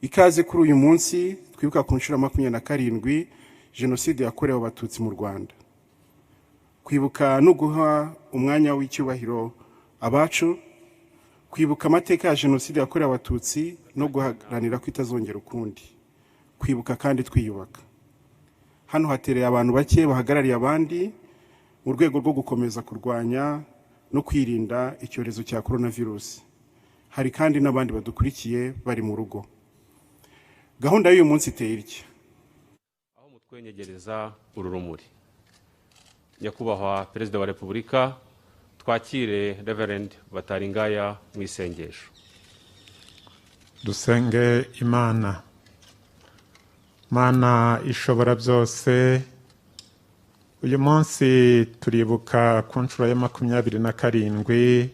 ikaze kuri uyu munsi twibuka ku nshuro 27 jenoside yakorewe abatutsi mu Rwanda. Kwibuka no guha umwanya w'icyubahiro abacu, kwibuka amateka ya jenoside yakorewe abatutsi no guharanira ko itazongera ukundi. Kwibuka kandi twiyubaka. Hano hatereye abantu bake bahagarariye abandi mu rwego rwo gukomeza kurwanya no kwirinda icyorezo cya coronavirus. Hari kandi n'abandi badukurikiye bari mu rugo. Gahunda y'uyu munsi iteye itya: aho mutwenyegereza uru rumuri. Nyakubahwa Perezida wa Repubulika, twakire Reverend Bataringaya mu isengesho. Dusenge Imana. Mana ishobora byose, uyu munsi turibuka ku nshuro ya 27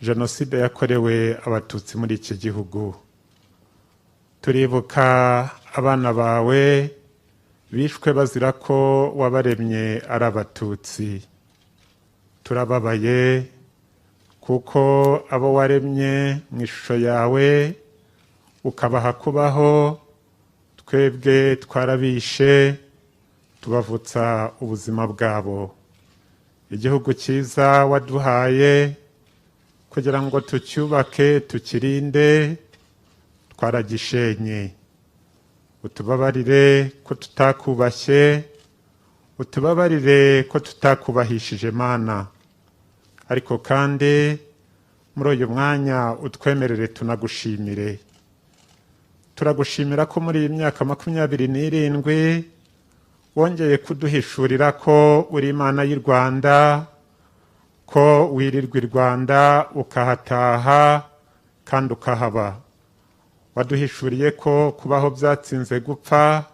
jenoside yakorewe abatutsi muri iki gihugu. Turibuka abana bawe bishwe bazira ko wabaremye ari abatutsi. Turababaye kuko abo waremye mu ishusho yawe ukabaha kubaho, twebwe twarabishe tubavutsa ubuzima bwabo. Igihugu cyiza waduhaye kugira ngo tucyubake tukirinde twaragishenye. Utubabarire ko tutakubashye, utubabarire ko tutakubahishije Mana. Ariko kandi muri uyu mwanya utwemerere tunagushimire. Turagushimira ko muri iyi myaka 27 wongeye kuduhishurira ko uri Imana y'u Rwanda, ko wirirwa i Rwanda ukahataha kandi ukahaba. Waduhishuriye ko kubaho byatsinze gupfa,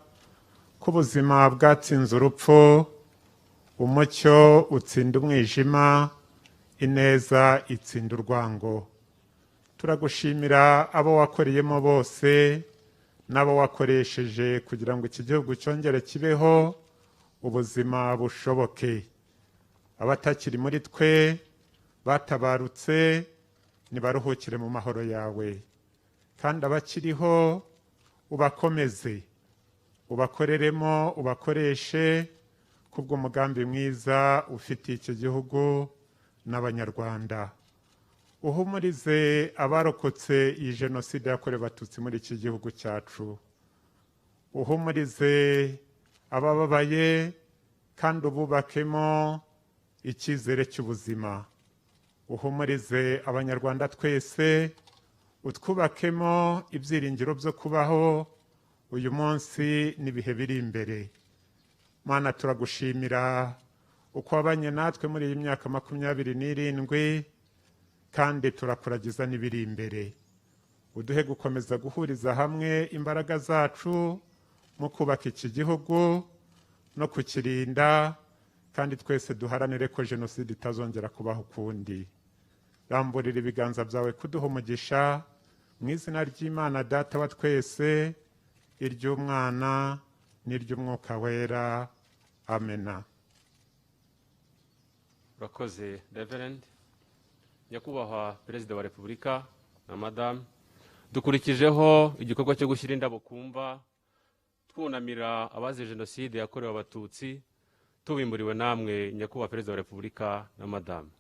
ko ubuzima bwatsinze urupfu, umucyo utsinda umwijima, ineza itsinda urwango. Turagushimira abo wakoreyemo bose n'abo wakoresheje kugira ngo iki gihugu cyongere kibeho ubuzima bushoboke. Abatakiri muri twe batabarutse nibaruhukire mu mahoro yawe, kandi abakiriho ubakomeze, ubakoreremo, ubakoreshe kubw'umugambi mwiza ufitiye iki gihugu n'abanyarwanda. Uhumurize abarokotse iyi jenoside yakorewe abatutsi muri iki gihugu cyacu. Uhumurize abababaye kandi ububakemo icyizere cy'ubuzima. Uhumurize abanyarwanda twese, utwubakemo ibyiringiro byo kubaho uyu munsi n'ibihe biri imbere. Mana, turagushimira uko wabanye natwe muri iyi myaka 27 kandi turakuragiza n'ibiri imbere. Uduhe gukomeza guhuriza hamwe imbaraga zacu mu kubaka iki gihugu no kukirinda, kandi twese duharanire ko jenoside itazongera kubaho ukundi. Ramburira ibiganza byawe kuduha umugisha mu izina ry'Imana Data wa twese, iry'Umwana n'iry'Umwuka wera. Amena. Urakoze Reverend. Nyakubahwa Perezida wa Repubulika na Madame, dukurikijeho igikorwa cyo gushyira indabo kumva twunamira abazize jenoside yakorewe abatutsi, tubimburiwe namwe Nyakubahwa Perezida wa Repubulika na Madame.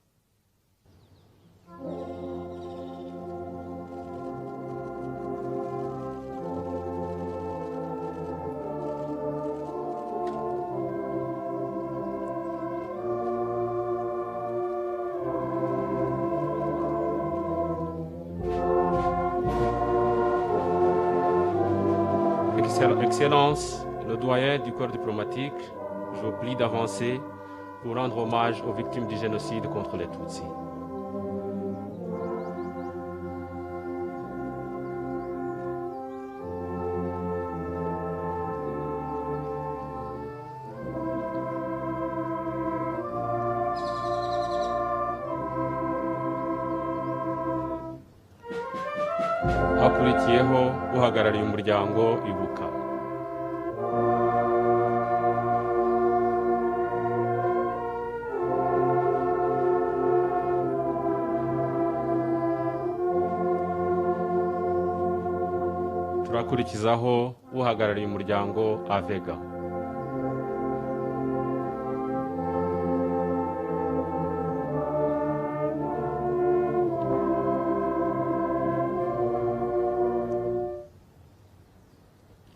Excellence, le doyen du corps diplomatique, je vous prie d'avancer pour rendre hommage aux victimes du génocide contre les Tutsis. Hakurikiyeho uhagarariye umuryango Ibuka. turakurikizaho uhagarariye umuryango Avega.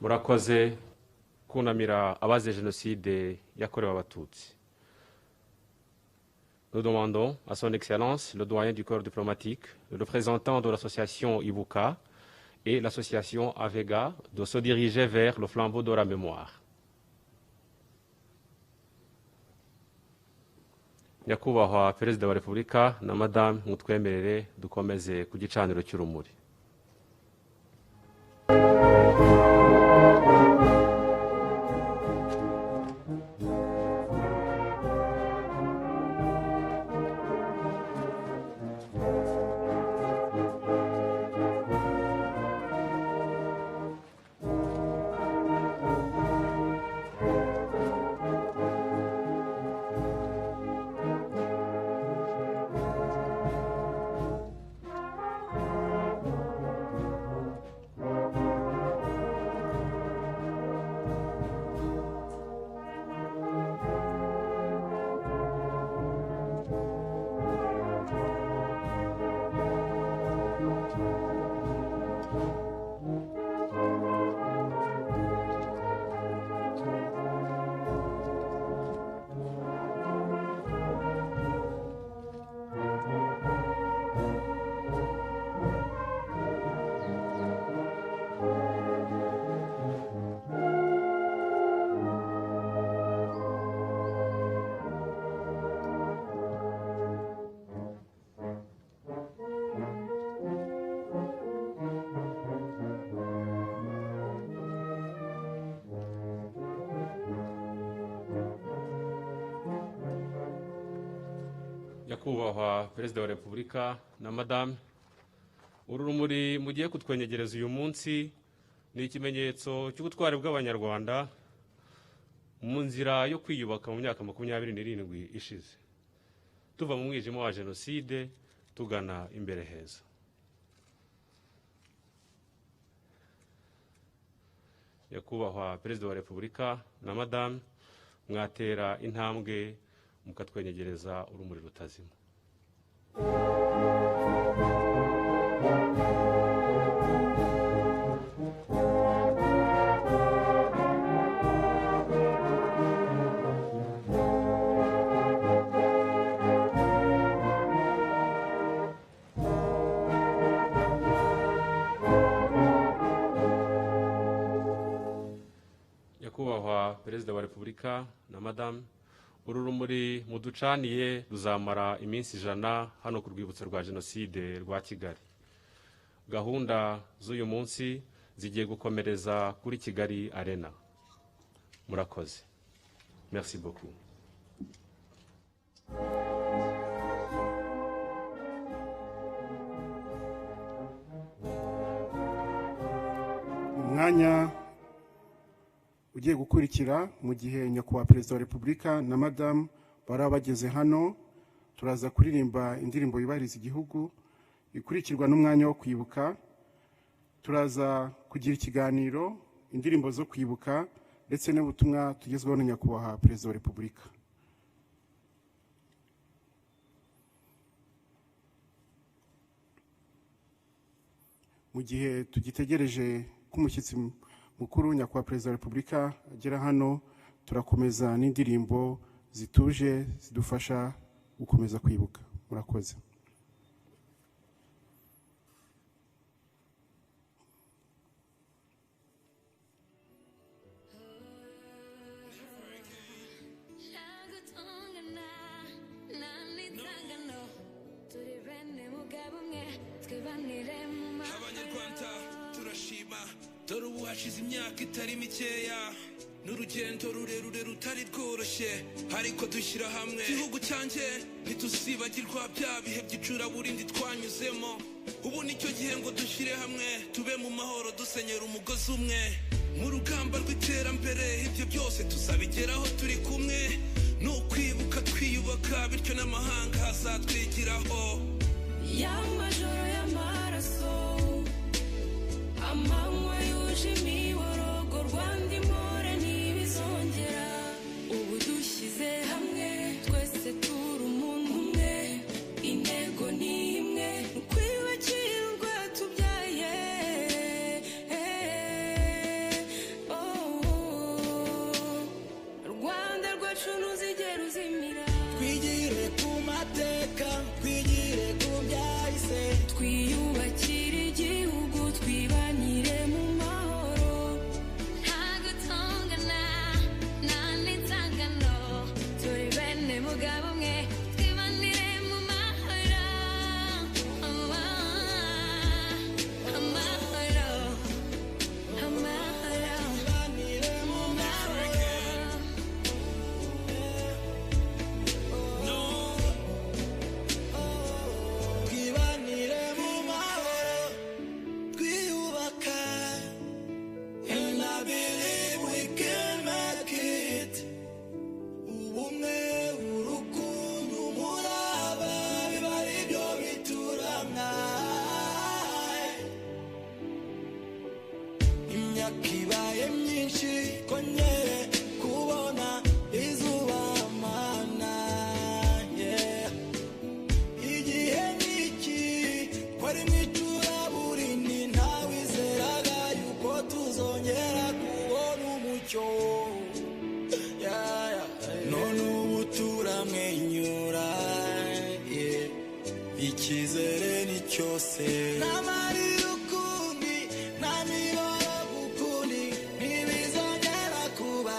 Murakoze kunamira abazize Jenoside yakorewe Abatutsi. Nous demandons à son Excellence, le doyen du corps diplomatique, le représentant de l'association Ibuka et l'association Avega de se diriger vers le flambeau de la mémoire. Nyakubahwa Perezida wa Repubulika na Madame mutwemerere dukomeze ku gicaniro cy'urumuri. Nyakubahwa Perezida wa Repubulika na Madame, uru rumuri mugiye kutwenyegereza uyu munsi ni ikimenyetso cy'ubutwari bw'Abanyarwanda mu nzira yo kwiyubaka mu myaka 27 ishize, tuva mu mwijima wa Jenoside tugana imbere heza. Nyakubahwa Perezida wa Repubulika na Madame, mwatera intambwe mukatwenyegereza urumuri rutazima. Nyakubahwa Perezida wa Repubulika na Madame, uru rumuri muducaniye ruzamara iminsi 100 hano ku rwibutso rwa Jenoside rwa Kigali. Gahunda z'uyu munsi zigiye gukomereza kuri Kigali Arena. Murakoze. Merci beaucoup. Umwanya ugiye gukurikira mu gihe Nyakubahwa Perezida wa Repubulika na Madame bara bageze hano, turaza kuririmba indirimbo yubahiriza igihugu ikurikirwa n'umwanya wo kwibuka. Turaza kugira ikiganiro, indirimbo zo kwibuka ndetse n'ubutumwa tugezweho na Nyakubahwa Perezida wa Repubulika. Mu gihe tugitegereje k'umushyitsi mukuru Nyakubahwa Perezida wa Repubulika agera hano, turakomeza n'indirimbo zituje zidufasha gukomeza kwibuka. Murakoze. dore ubu hashize imyaka itari mikeya n'urugendo rurerure rutari rworoshye, ariko dushyira hamwe igihugu cyanjye ntituzibagirwa bya bihe by'icuraburindi twanyuzemo. Ubu nicyo gihe ngo dushyire hamwe tube mu mahoro dusenyera umugozi umwe mu rugamba rw'iterambere. Ibyo byose tuzabigeraho turi kumwe, ni ukwibuka twiyubaka, bityo n'amahanga hazatwigiraho. Y'amajoro y'amaraso, amanywa imyaka ibaye myinshi kongere kubona izuba mana, yeah. Igihe n'iki kwari mw'icuraburindi ntawizeraga yuko tuzongera kubona umucyo, yeah, yeah. None ubu turamwenyura, yeah. Icyizere ni cyose n'amarira ukundi nta mibabaro ukundi ntibizongera kuba,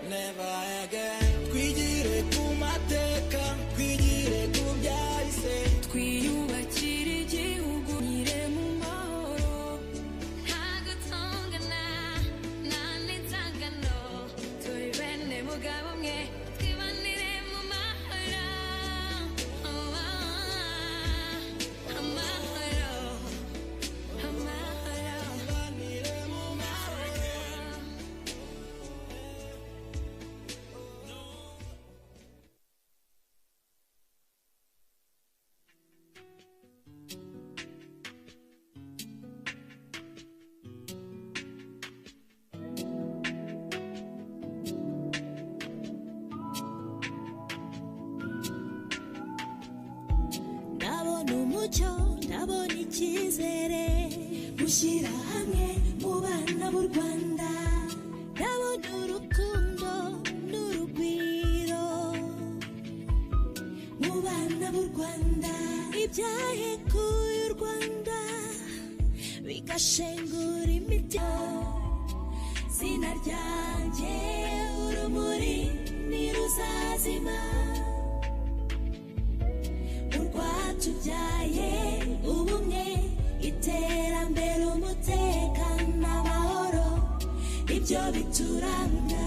never again. Twigire ku mateka, twigire ku byahise, twiyubakire igihugu nyire mu mahoro, nta gutongana nta n'inzangano, turi bene mugabo umwe twibanire mu mahoro, amahoro, amahoro, twibanire mu mahoro. ndabona umucyo, ndabona icyizere, gushyira hamwe mu bana b'u Rwanda, ndabona urukundo n'urugwiro mu bana b'u Rwanda, ibyahekuye u Rwanda bigashengura imitima, zina ryanjye urumuri ntiruzazima, urwatubyaye ubumwe, iterambere, umutekano, amahoro, ibyo bituranga.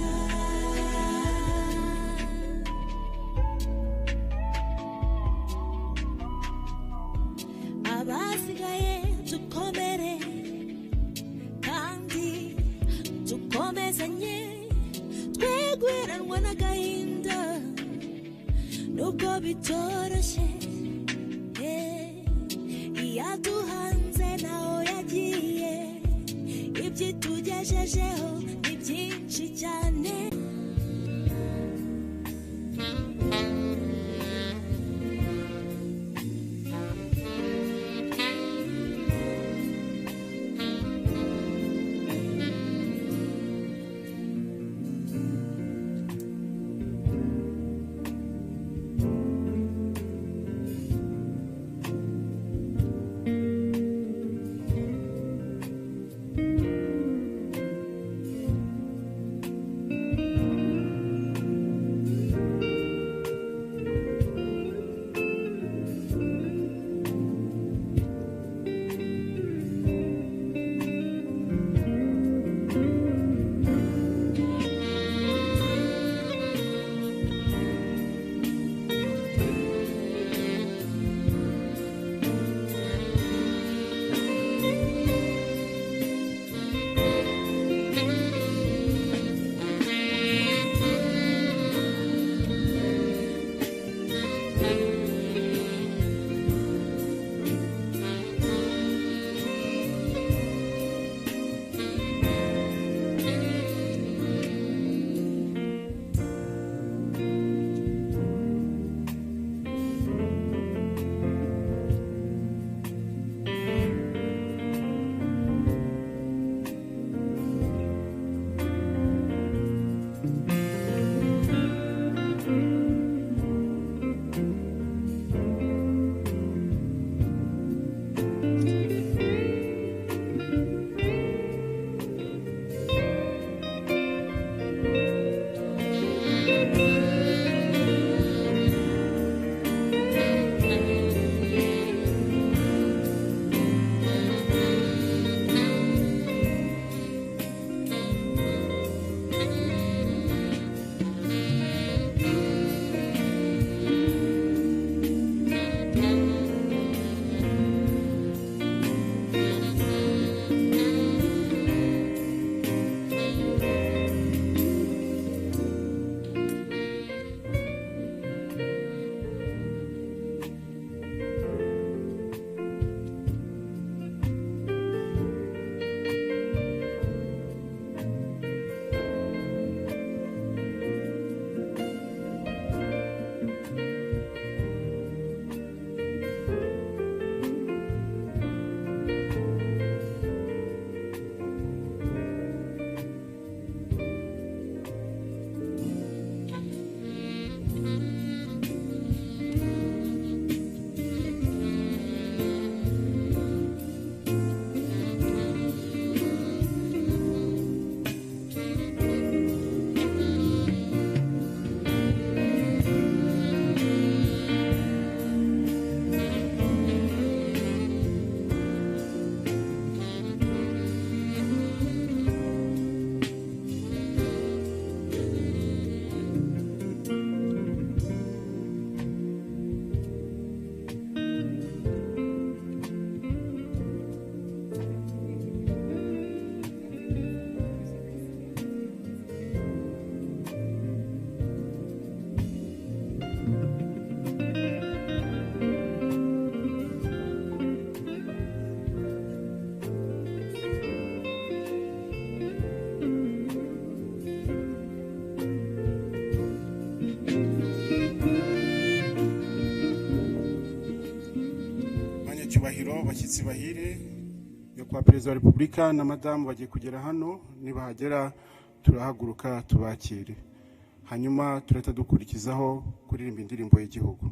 Abasigaye dukomere kandi dukomezanye, tweguranwa n'agahinda nubwo bitoroshye, iyaduhanze naho yagiye, ibyitugejejeho ni byinshi cyane. abashyitsi bahire nyakubahwa perezida wa repubulika na madamu bagiye kugera hano, nibahagera turahaguruka tubakire, hanyuma turahita dukurikizaho kuririmba indirimbo y'igihugu.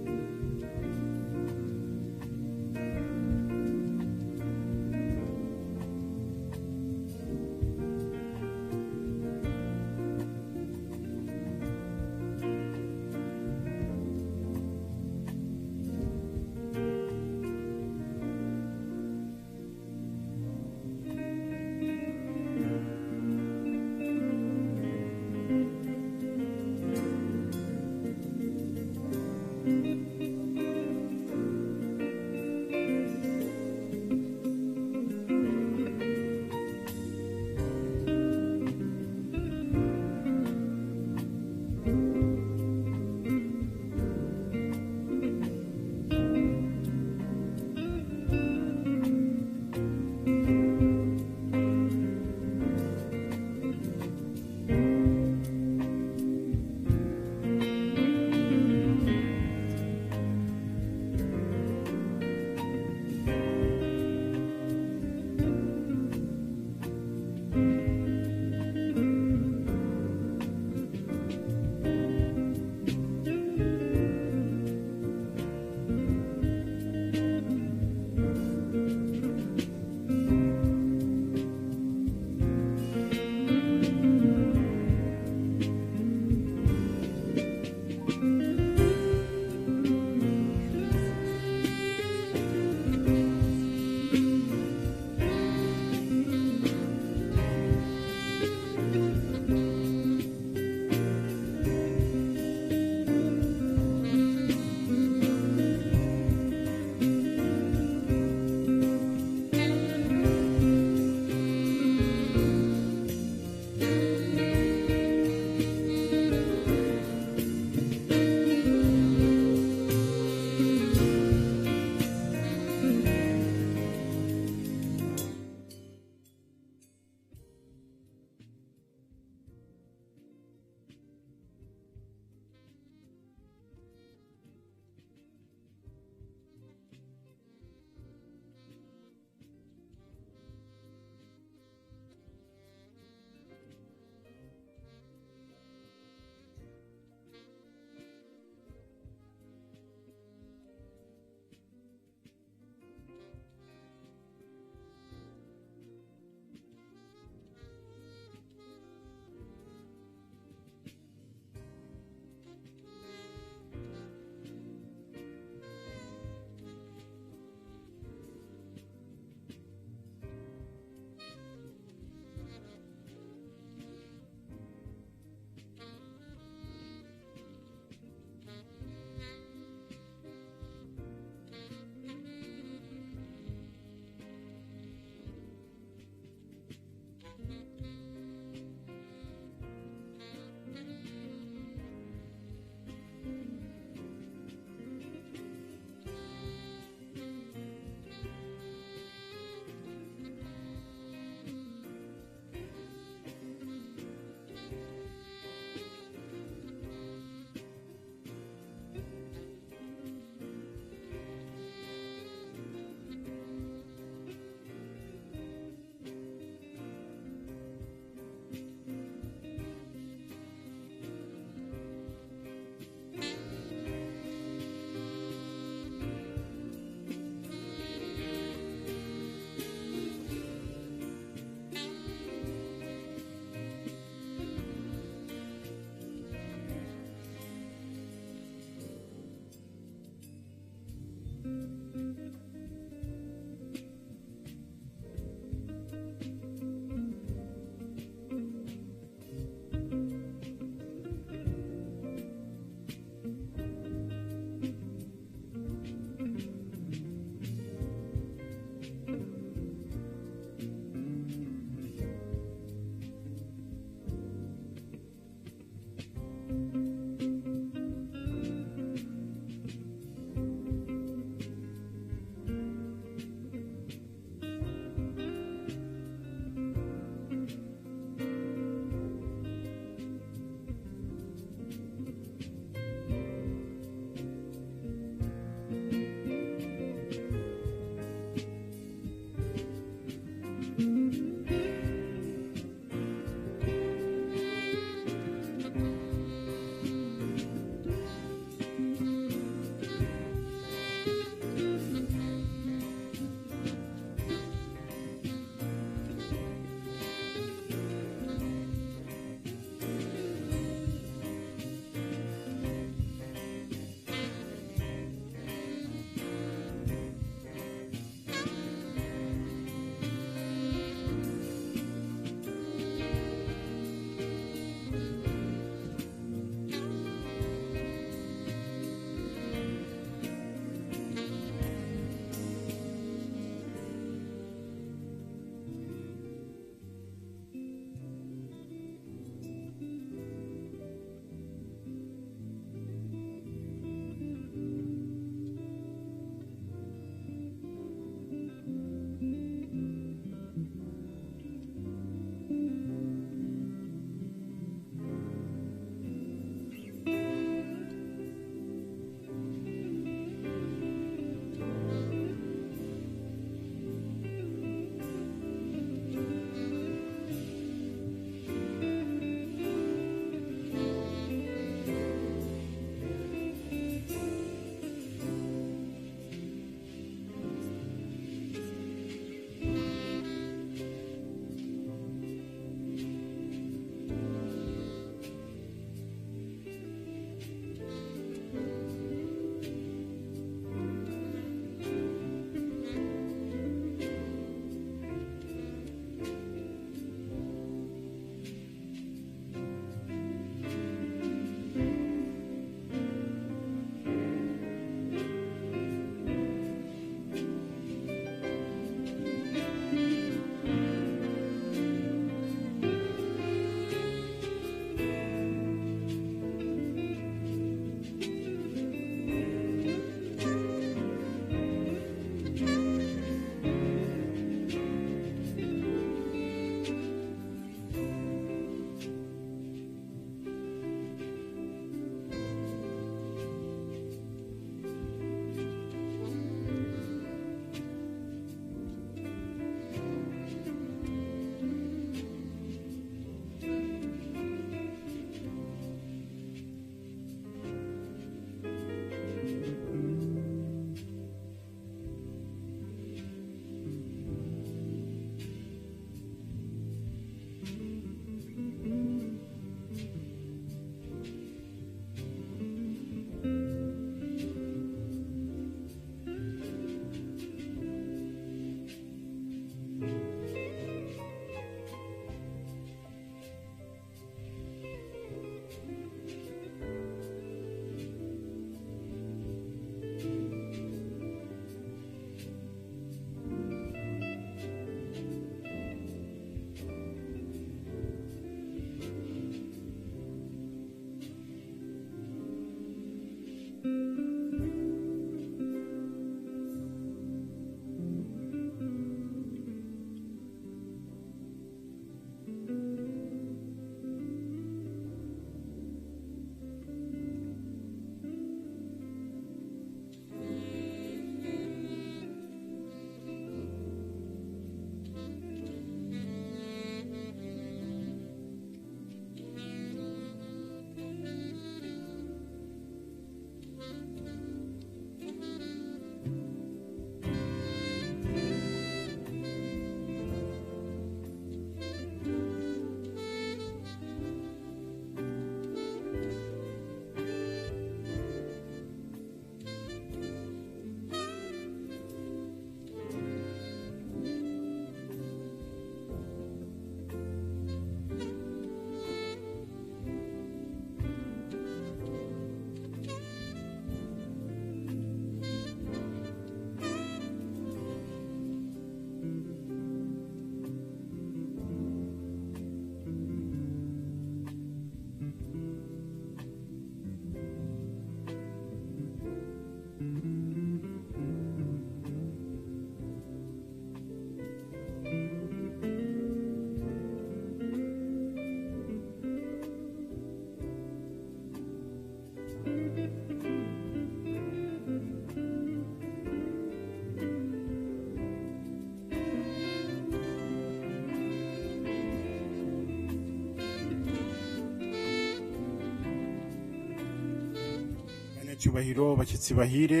banyacyubahiro bashyitsi bahire,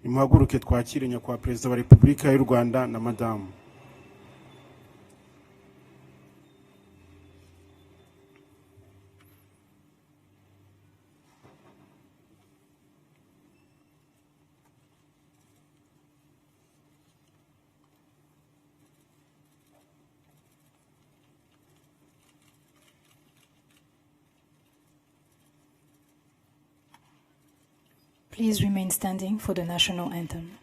nimuhaguruke twakire nyakubahwa Perezida wa Repubulika y'u Rwanda na Madamu. Please remain standing for the national anthem.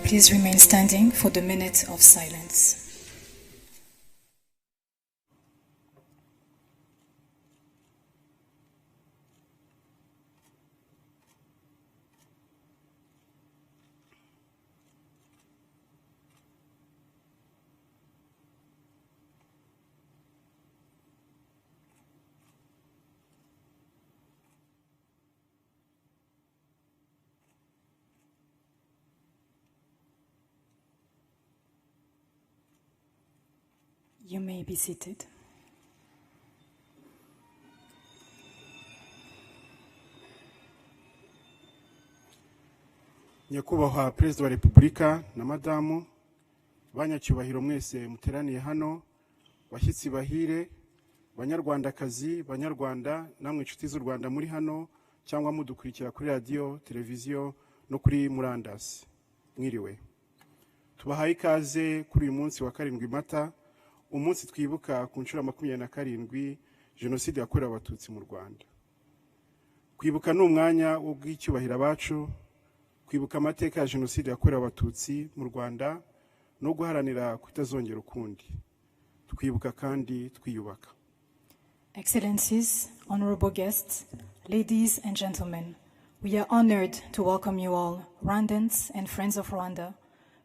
Please remain standing for the minute of silence. You may be seated. Nyakubahwa Perezida wa Repubulika na Madamu, banyacyubahiro mwese muteraniye hano, bashyitsi bahire, banyarwandakazi, banyarwanda, namwe inshuti z'u Rwanda muri hano cyangwa mudukurikira kuri radio, televiziyo no kuri murandasi. Mwiriwe. Tubahaye ikaze kuri uyu munsi wa 7 Mata, umunsi twibuka ku nshuro 27 Jenoside yakorewe Abatutsi mu Rwanda. Kwibuka n'umwanya wo bw'icyubahiro abacu, kwibuka amateka ya Jenoside yakorewe Abatutsi mu Rwanda no guharanira kutazongera ukundi. Twibuka kandi twiyubaka. Excellencies, honorable guests, ladies and gentlemen, we are honored to welcome you all, Rwandans and friends of Rwanda,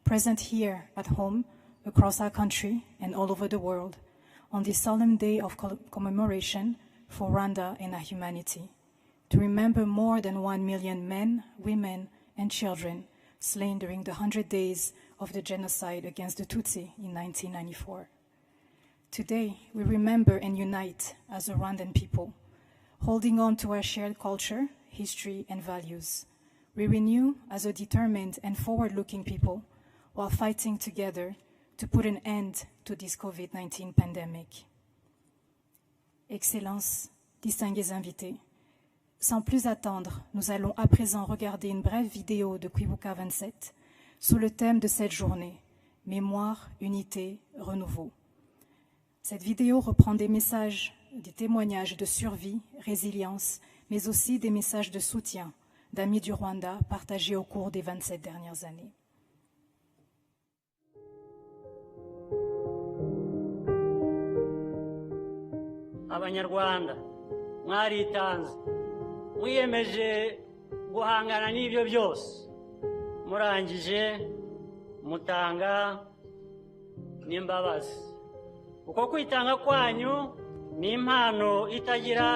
present here at home, across our country and all over the world, on this solemn day of commemoration for Rwanda and our humanity, to remember more than 1 million men, women, and children slain during the 100 days of the genocide against the Tutsi in 1994. Today, we remember and unite as a Rwandan people, holding on to our shared culture, history, and values. We renew as a determined and forward-looking people while fighting together to put an end to this COVID-19 pandemic. Excellences, distingués invités, sans plus attendre, nous allons à présent regarder une brève vidéo de Kwibuka 27 sous le thème de cette journée, Mémoire, Unité, Renouveau. Cette vidéo reprend des messages, des témoignages de survie, résilience, mais aussi des messages de soutien d'amis du Rwanda partagés au cours des 27 dernières années. Abanyarwanda mwaritanze mwiyemeje guhangana n'ibyo byose murangije mutanga n'imbabazi uko kwitanga kwanyu ni impano itagira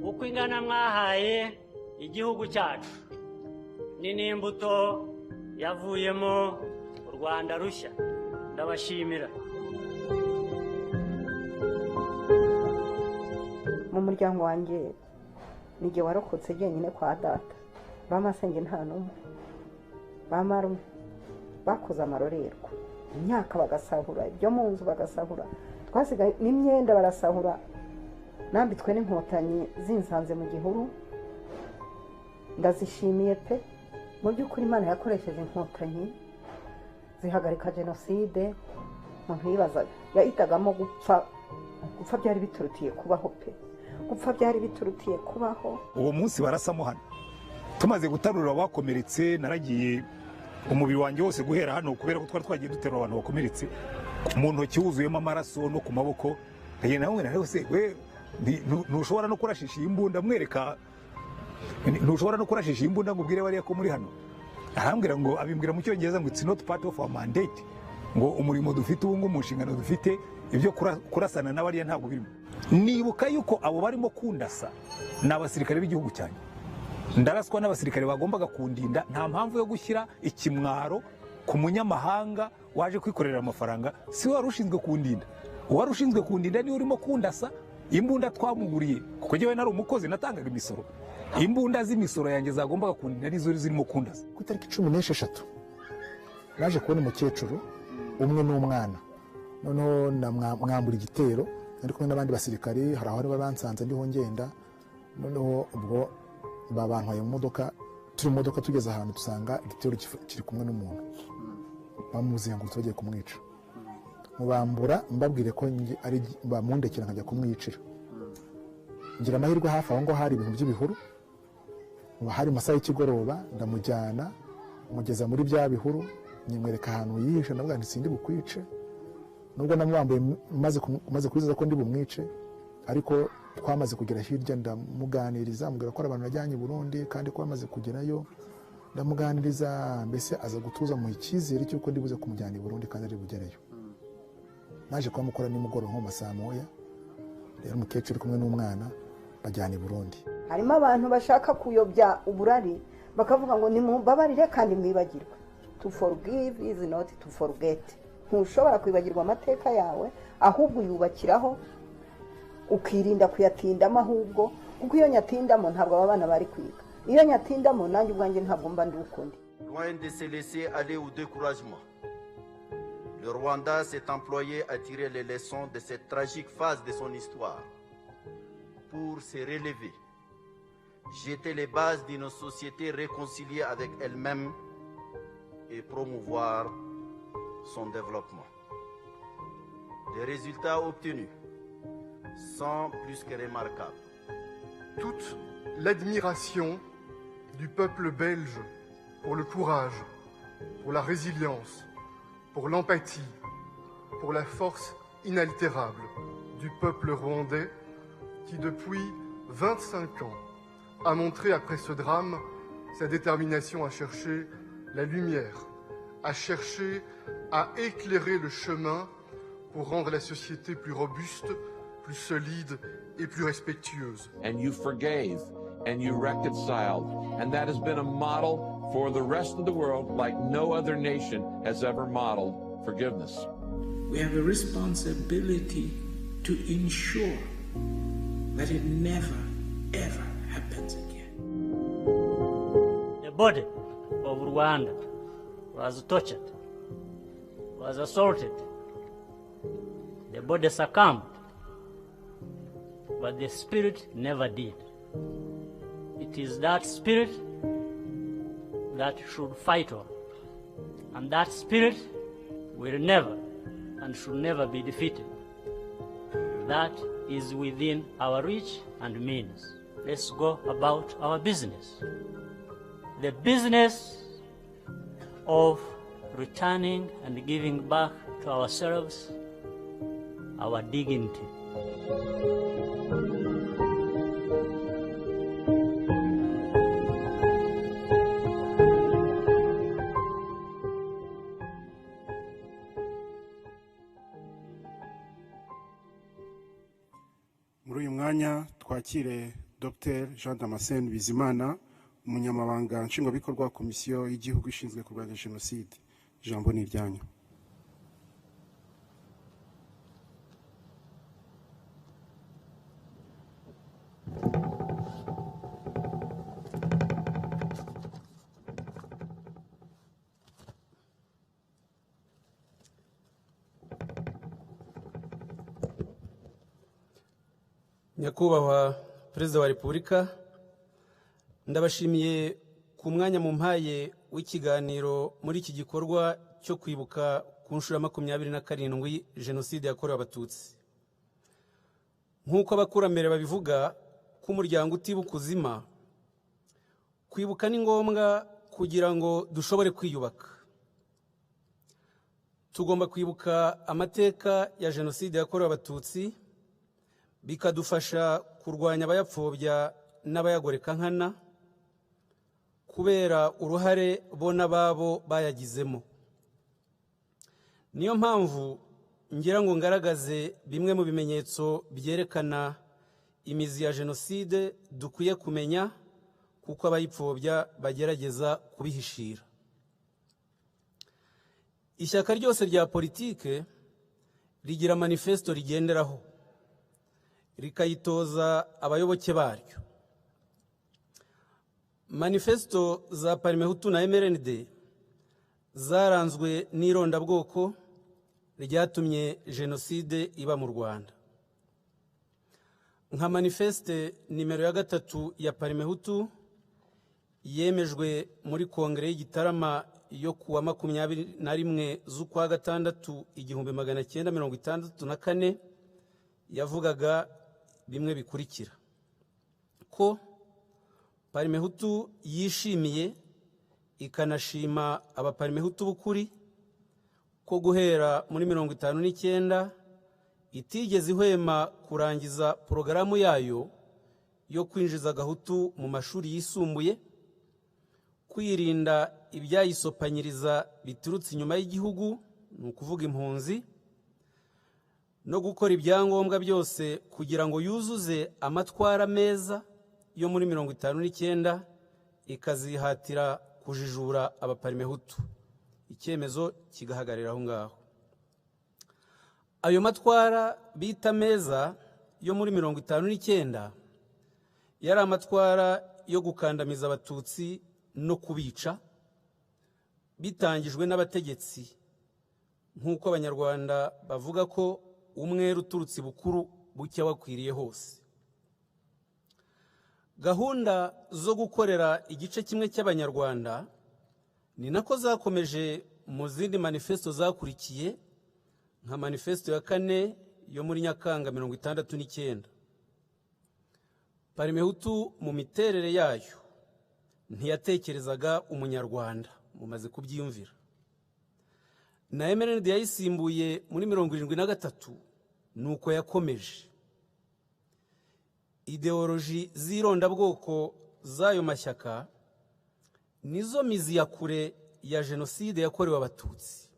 uko ingana mwahaye igihugu cyacu ni n'imbuto yavuyemo u Rwanda rushya ndabashimira umuryango wanjye nige warokotse jyenyine kwa data bamasenge nta n'umwe bamarume bakoze amarorerwa imyaka bagasahura ibyo mu nzu bagasahura twasigaye n'imyenda barasahura nambitswe n'inkotanyi zinsanze mu gihuru ndazishimiye pe mu by'ukuri Imana yakoresheje inkotanyi zihagarika jenoside umuntu yibazaga yahitagamo gupfa byari biturutiye kubaho pe gupfa byari biturutiye kubaho. Uwo munsi barasamo hano tumaze gutarura abakomeretse naragiye umubiri wanjye wose guhera hano kubera ko twari twagiye duterura abantu bakomeretse mu ntoki wuzuyemo amaraso no ku maboko ndagenda nawe narose we ntushobora no kurashisha imbunda mwereka ntushobora no kurashisha imbunda ngo ubwire bariya ko muri hano arambwira ngo abimbwira mu cyongereza ngo it's not part of our mandate ngo umurimo dufite ubu ngo mu nshingano dufite ibyo kurasana n'abariya ntabwo birimo. Nibuka yuko abo barimo kundasa n'abasirikare b'igihugu cyane ndaraswa n'abasirikare bagombaga kundinda nta mpamvu yo gushyira ikimwaro ku munyamahanga waje kwikorera amafaranga si wari ushinzwe kundinda uwari ushinzwe kundinda niwe urimo kundasa imbunda twamuguriye kuko jyewe nari umukozi natangaga imisoro imbunda z'imisoro yanjye zagombaga kundinda nizo zirimo kundasa. Ku itariki 16 naje kubona umukecuru umwe n'umwana noneho mwambura igitero ari kumwe n'abandi basirikare hari aho bansanze ndiho ngenda noneho ubwo babantwaye mu modoka turi mu modoka tugeze ahantu dusanga igitero kiri kumwe n'umuntu bamuzengurutse bagiye kumwica mubambura mbabwire ko ari bamundekera nkajya kumwicira ngira amahirwe hafi aho ngo hari ibintu by'ibihuru hari masaha y'ikigoroba ndamujyana mugeza muri bya bihuru nyimwereka ahantu yihishe ndavuga nti sindi bukwice nubwo namwambaye maze kuriza ko ndi bumwice ariko twamaze kugera hirya ndamuganiriza ambwira ko abantu bajyanye Burundi kandi ko bamaze kugerayo ndamuganiriza mbese aza gutuza mu ikizere cy'uko ndibuze kumujyana i Burundi kandi ari bugereyo naje kwa mukora nimugoro nko masaha moya rero umukecuru kumwe n'umwana bajyana i Burundi. Harimo abantu bashaka kuyobya uburari bakavuga ngo nimubabarire kandi mwibagirwe. To forgive is not to forget. Ntushobora kwibagirwa amateka yawe ahubwo yubakiraho ukirinda kuyatindamo ahubwo kuko iyo nyatindamo ntabwo abana bari kwiga iyo nyatindamo nanjye ubwanjye ntabwo mba ndi ukundi. Loin de se laisser aller au découragement, le Rwanda s'est employé à tirer les leçons de cette tragique phase de son histoire pour se relever, jeter les bases d'une société réconciliée avec elle-même et promouvoir son développement. Les résultats obtenus sont plus que remarquables. Toute l'admiration du peuple belge pour le courage, pour la résilience, pour l'empathie, pour la force inaltérable du peuple rwandais qui depuis 25 ans a montré après ce drame sa détermination à chercher la lumière, à chercher à éclairer le chemin pour rendre la société plus robuste, plus solide et plus respectueuse. And you forgave and you reconciled, and that has been a model for the rest of the world like no other nation has ever modeled forgiveness. We have a responsibility to ensure that it never, ever happens again. The body of Rwanda was tortured, was assaulted. The body succumbed, but the spirit never did. It is that spirit that should fight on, and that spirit will never and should never be defeated. That is within our reach and means. Let's go about our business. The business of returning and giving back to ourselves our dignity. Muri uyu mwanya twakire Dr Jean Damascene Bizimana umunyamabanga nshingwabikorwa wa komisiyo y'igihugu ishinzwe kurwanya jenoside. Ijambo ni iryanyu. Nyakubahwa Perezida wa Repubulika, ndabashimiye ku mwanya mu mpaye w'ikiganiro muri iki gikorwa cyo kwibuka ku nshuro ya 27 Jenoside yakorewe Abatutsi. Nk'uko abakurambere babivuga ko umuryango utibuka uzima, kwibuka ni ngombwa kugira ngo dushobore kwiyubaka. Tugomba kwibuka amateka ya Jenoside yakorewe Abatutsi, bikadufasha kurwanya abayapfobya n'abayagoreka nkana kubera uruhare bo n'ababo bayagizemo. Niyo mpamvu ngira ngo ngaragaze bimwe mu bimenyetso byerekana imizi ya Jenoside dukwiye kumenya, kuko abayipfobya bagerageza kubihishira. Ishyaka ryose rya politike rigira manifesto rigenderaho, rikayitoza abayoboke baryo. Manifesto za Parmehutu na MRND zaranzwe n'irondabwoko ryatumye Jenoside iba mu Rwanda. Nka manifeste nimero ya 3 ya Parmehutu yemejwe muri kongere y'Igitarama yo kuwa 21 z'ukwa gatandatu 1964 yavugaga bimwe bikurikira: ko Parmehutu yishimiye ikanashima abaparmehutu b'ukuri ko guhera muri 59 itigeze ihwema kurangiza porogaramu yayo yo kwinjiza Gahutu mu mashuri yisumbuye, kwirinda ibyayisopanyiriza biturutse inyuma y'igihugu, ni ukuvuga impunzi, no gukora ibyangombwa byose kugira ngo yuzuze amatwara meza yo muri 59, ikazihatira kujijura abaparmehutu. Icyemezo kigahagarira aho ngaho. Ayo matwara bita meza yo muri 59 yari amatwara yo gukandamiza Abatutsi no kubica, bitangijwe n'abategetsi nk'uko Abanyarwanda bavuga ko umwere uturutse bukuru bucya wakwiriye hose. Gahunda zo gukorera igice kimwe cy'Abanyarwanda ni nako zakomeje mu zindi manifesto zakurikiye, nka manifesto ya 4 yo muri Nyakanga 69. Parmehutu mu miterere yayo ntiyatekerezaga umunyarwanda, mumaze kubyiyumvira. Na MRND yayisimbuye muri 73 nuko yakomeje. Ideoloji z'irondabwoko z'ayo mashyaka nizo mizi ya kure ya Jenoside yakorewe Abatutsi.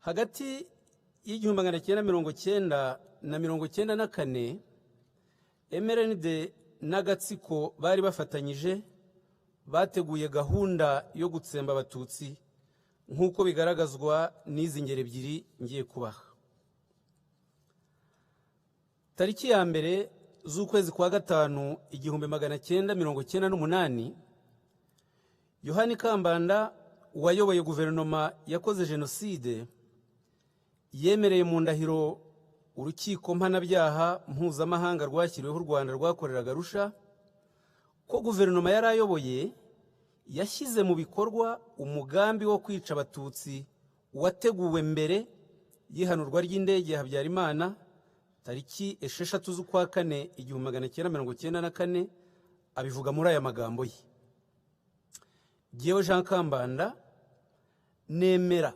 Hagati y'1990 na 1994 MRND n'agatsiko bari bafatanyije bateguye gahunda yo gutsemba Abatutsi nk'uko bigaragazwa n'izi ngero ebyiri ngiye kubaha. Tariki ya mbere z'ukwezi kwa gatanu 1998, Yohani Kambanda wayoboye guverinoma yakoze Jenoside yemereye mu ndahiro urukiko mpanabyaha mpuzamahanga rwashyiriweho u Rwanda rwakoreraga Arusha ko guverinoma yari ayoboye yashyize mu bikorwa umugambi wo kwica Abatutsi wateguwe mbere y'ihanurwa ry'indege ya Habyarimana tariki 6 z'ukwa 4 1994. Abivuga muri aya magambo ye: Jyewe Jean Kambanda nemera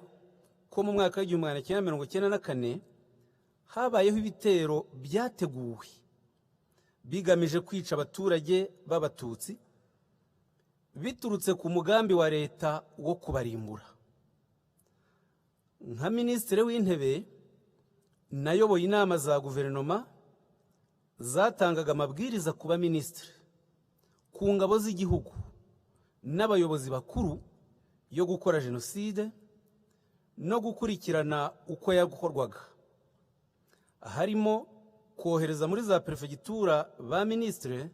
ko mu mwaka w'1994 habayeho ibitero byateguwe bigamije kwica abaturage b'Abatutsi biturutse ku mugambi wa leta wo kubarimbura. Nka Minisitiri w'Intebe nayoboye inama za guverinoma zatangaga amabwiriza ku baminisitiri, ku ngabo z'igihugu n'abayobozi bakuru yo gukora Jenoside no gukurikirana uko yakorwaga, harimo kohereza muri za perefegitura ba minisitiri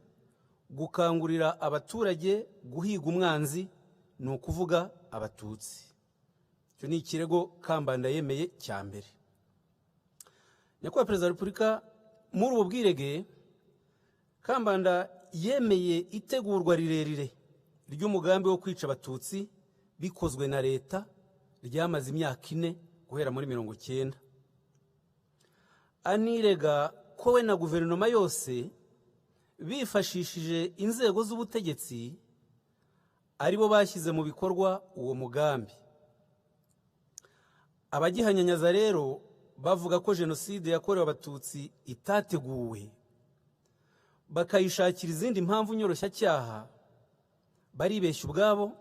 gukangurira abaturage guhiga umwanzi, ni ukuvuga Abatutsi. Icyo ni ikirego Kambanda yemeye cya mbere. Nyakubahwa Perezida wa Repubulika, muri ubu bwirege Kambanda yemeye itegurwa rirerire ry'umugambi wo kwica abatutsi bikozwe na leta ryamaze imyaka 4 guhera muri 1990. Anirega ko we na guverinoma yose bifashishije inzego z'ubutegetsi aribo bashyize mu bikorwa uwo mugambi. Abagihanyanyaza rero bavuga ko jenoside yakorewe abatutsi itateguwe bakayishakira izindi mpamvu nyoroshyacyaha baribeshya ubwabo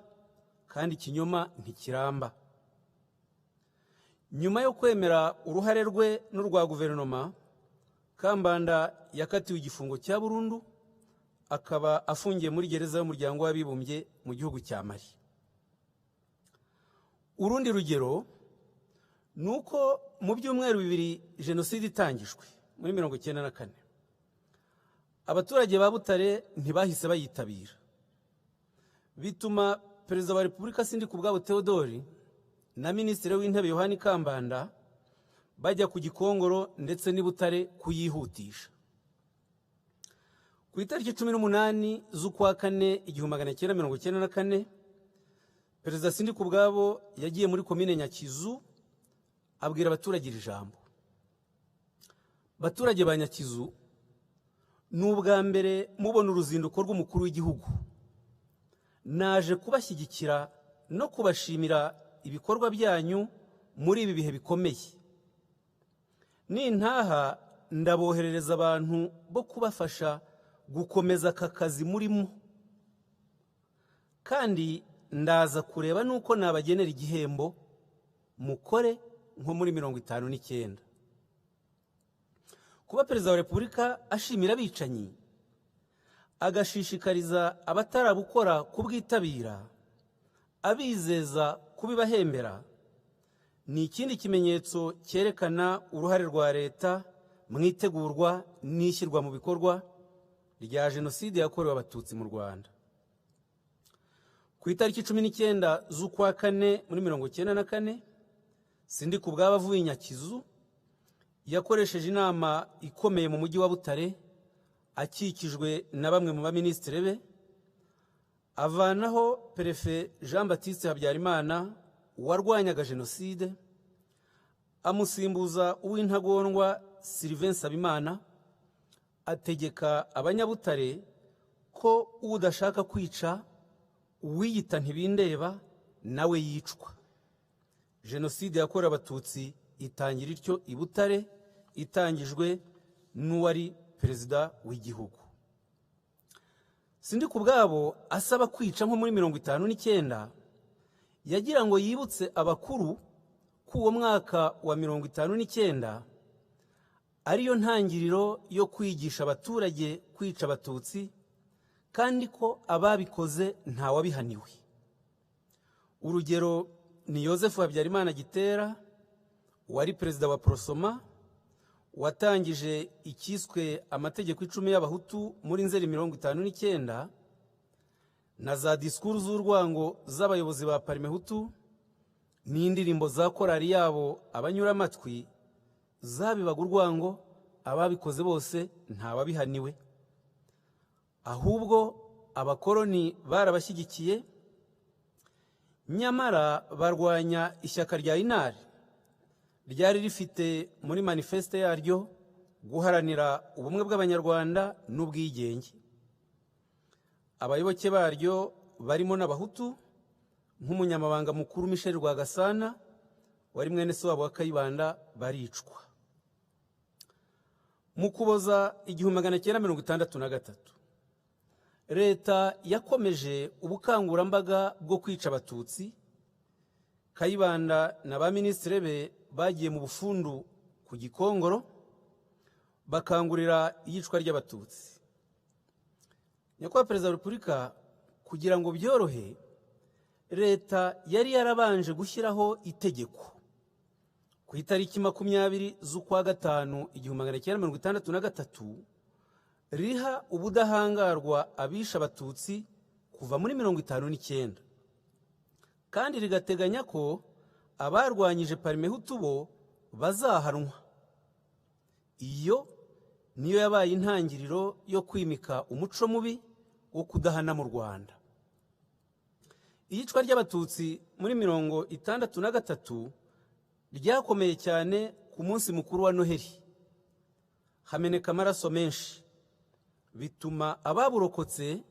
kandi ikinyoma ntikiramba. Nyuma yo kwemera uruhare rwe n'urwa guverinoma, Kambanda yakatiwe igifungo cya burundu akaba afungiye muri gereza y'umuryango w'abibumbye mu gihugu cya Mali. Urundi rugero nuko mu byumweru 2 jenoside itangijwe muri 1994 abaturage ba Butare ntibahise bayitabira, bituma perezida wa Repubulika Sindikubwabo Theodore na minisitiri w'intebe Yohani Kambanda bajya ku Gikongoro ndetse n'i Butare kuyihutisha. Ku itariki 18 z'ukwa 4 1994 perezida Sindikubwabo yagiye muri komine Nyakizu abwira abaturage iri jambo: baturage ba Nyakizu, n'ubwa mbere mubona uruzinduko rw'umukuru w'igihugu, naje kubashyigikira no kubashimira ibikorwa byanyu muri ibi bihe bikomeye. Nintaha ndaboherereza abantu bo kubafasha gukomeza aka kazi murimo, kandi ndaza kureba nuko nabagenera igihembo mukore nko muri 59. Kuba perezida wa Repubulika ashimira abicanyi agashishikariza abatarabukora kubwitabira abizeza kubibahembera ni ikindi kimenyetso cyerekana uruhare rwa leta mu itegurwa n'ishyirwa mu bikorwa rya jenoside yakorewe abatutsi mu Rwanda. Ku itariki 19 z'ukwa 4 muri 1994 Sindikubwabo avuye i Nyakizu yakoresheje inama ikomeye mu mujyi wa Butare akikijwe na bamwe mu baminisitiri be, avanaho perefe Jean Baptiste Habyarimana warwanyaga jenoside, amusimbuza uw'intagondwa Sylvain Sabimana, ategeka abanyabutare ko udashaka kwica uwiyita ntibindeba nawe yicwa. Jenoside yakorewe abatutsi itangira ityo i Butare, itangijwe n'uwari perezida w'igihugu. Sindikubwabo asaba kwica nko muri 59 yagira ngo yibutse abakuru ko uwo mwaka wa 59 ariyo ntangiriro yo kwigisha abaturage kwica abatutsi, kandi ko ababikoze ntawabihaniwe. Urugero ni Yozefu Habyarimana Gitera wari perezida wa Prosoma, watangije ikiswe amategeko 10 y'abahutu muri Nzeri 59, na za disikuru z'urwango z'abayobozi ba Parimehutu n'indirimbo za korari yabo abanyura amatwi zabibaga urwango, ababikoze bose ntawabihaniwe. Ahubwo abakoloni barabashyigikiye, nyamara barwanya ishyaka rya Inari ryari rifite muri manifeste yaryo guharanira ubumwe bw'abanyarwanda n'ubwigenge. Abayoboke baryo barimo n'abahutu nk'umunyamabanga mukuru Michel Rwagasana wari mwene se wabo wa Kayibanda baricwa. Mu Kuboza 1963 leta yakomeje ubukangurambaga bwo kwica abatutsi. Kayibanda na ba minisitiri be bagiye mu bufundu ku Gikongoro bakangurira iyicwa ry'abatutsi. Nyakubahwa perezida wa Repubulika, kugira ngo byorohe, leta yari yarabanje gushyiraho itegeko ku itariki 20 z'ukwa 5 1963 riha ubudahangarwa abisha abatutsi kuva muri 59, kandi rigateganya ko abarwanyije Parimehutu bo bazahanwa. Iyo niyo yabaye intangiriro yo kwimika umuco mubi wo kudahana mu Rwanda. Iyicwa ry'abatutsi muri 1963 ryakomeye cyane ku munsi mukuru wa Noheli. Hameneka amaraso menshi, bituma ababurokotse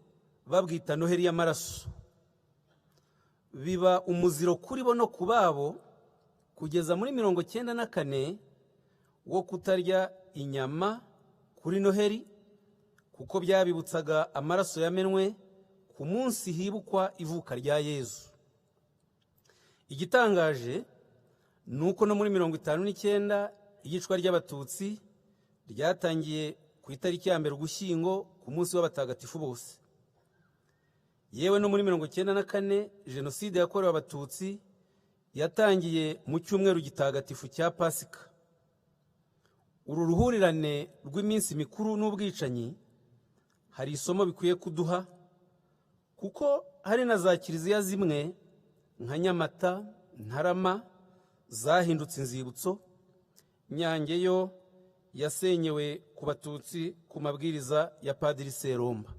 babwita Noheli y'amaraso. Biba umuziro kuri bo no kubabo kugeza muri 1994 wo kutarya inyama kuri Noheli, kuko byabibutsaga amaraso yamenwe ku munsi hibukwa ivuka rya Yezu. Igitangaje nuko no muri 1959 iyicwa ry'abatutsi ryatangiye ku itariki ya mbere Ugushyingo ku munsi w'abatagatifu bose. Yewe no muri 1994 jenoside yakorewe abatutsi yatangiye mu cyumweru gitagatifu cya Pasika. Uru ruhurirane rw'iminsi mikuru n'ubwicanyi hari isomo bikwiye kuduha, kuko hari na za kiliziya zimwe nka Nyamata, Ntarama zahindutse inzibutso. Nyange yo yasenyewe ku batutsi ku mabwiriza ya Padiri Seromba.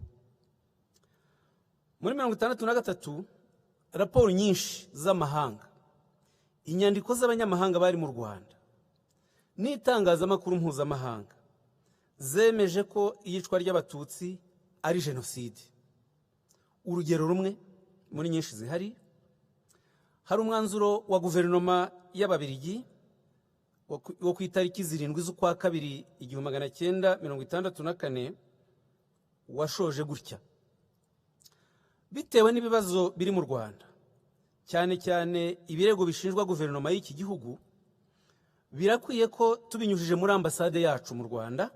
Muri 1963 raporo nyinshi z'amahanga, inyandiko z'abanyamahanga bari mu Rwanda n'itangazamakuru mpuzamahanga zemeje ko iyicwa ry'abatutsi ari jenoside. Urugero rumwe muri nyinshi zihari, hari umwanzuro wa guverinoma y'Ababiligi wo ku itariki 7 z'ukwa kabiri 1964 washoje gutya: bitewe n'ibibazo biri mu Rwanda, cyane cyane ibirego bishinjwa guverinoma y'iki gihugu, birakwiye ko tubinyujije muri ambasade yacu mu Rwanda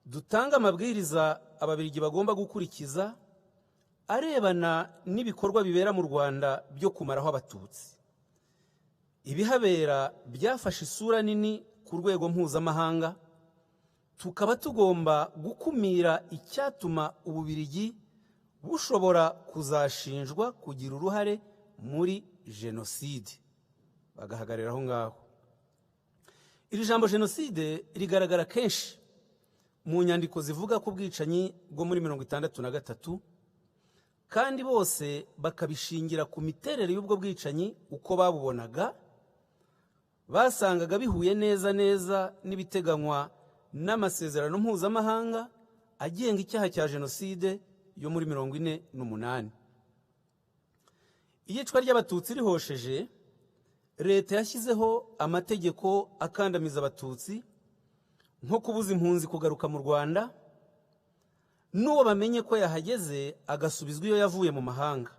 dutanga amabwiriza Ababiligi bagomba gukurikiza arebana n'ibikorwa bibera mu Rwanda byo kumaraho abatutsi. Ibihabera byafashe isura nini ku rwego mpuzamahanga, tukaba tugomba gukumira icyatuma Ububiligi bushobora kuzashinjwa kugira uruhare muri jenoside. Bagahagarira aho ngaho. Iri jambo jenoside rigaragara kenshi mu nyandiko zivuga ku bwicanyi bwo muri 1963, kandi bose bakabishingira ku miterere y'ubwo bwicanyi uko babubonaga. Basangaga bihuye neza n'ibiteganywa n'amasezerano mpuzamahanga agenga icyaha cya jenoside yo muri 1948. Iyicwa ry'abatutsi rihosheje, leta yashyizeho amategeko akandamiza abatutsi, nko kubuza impunzi kugaruka mu Rwanda, n'uwo bamenye ko yahageze agasubizwa iyo yavuye mu mahanga.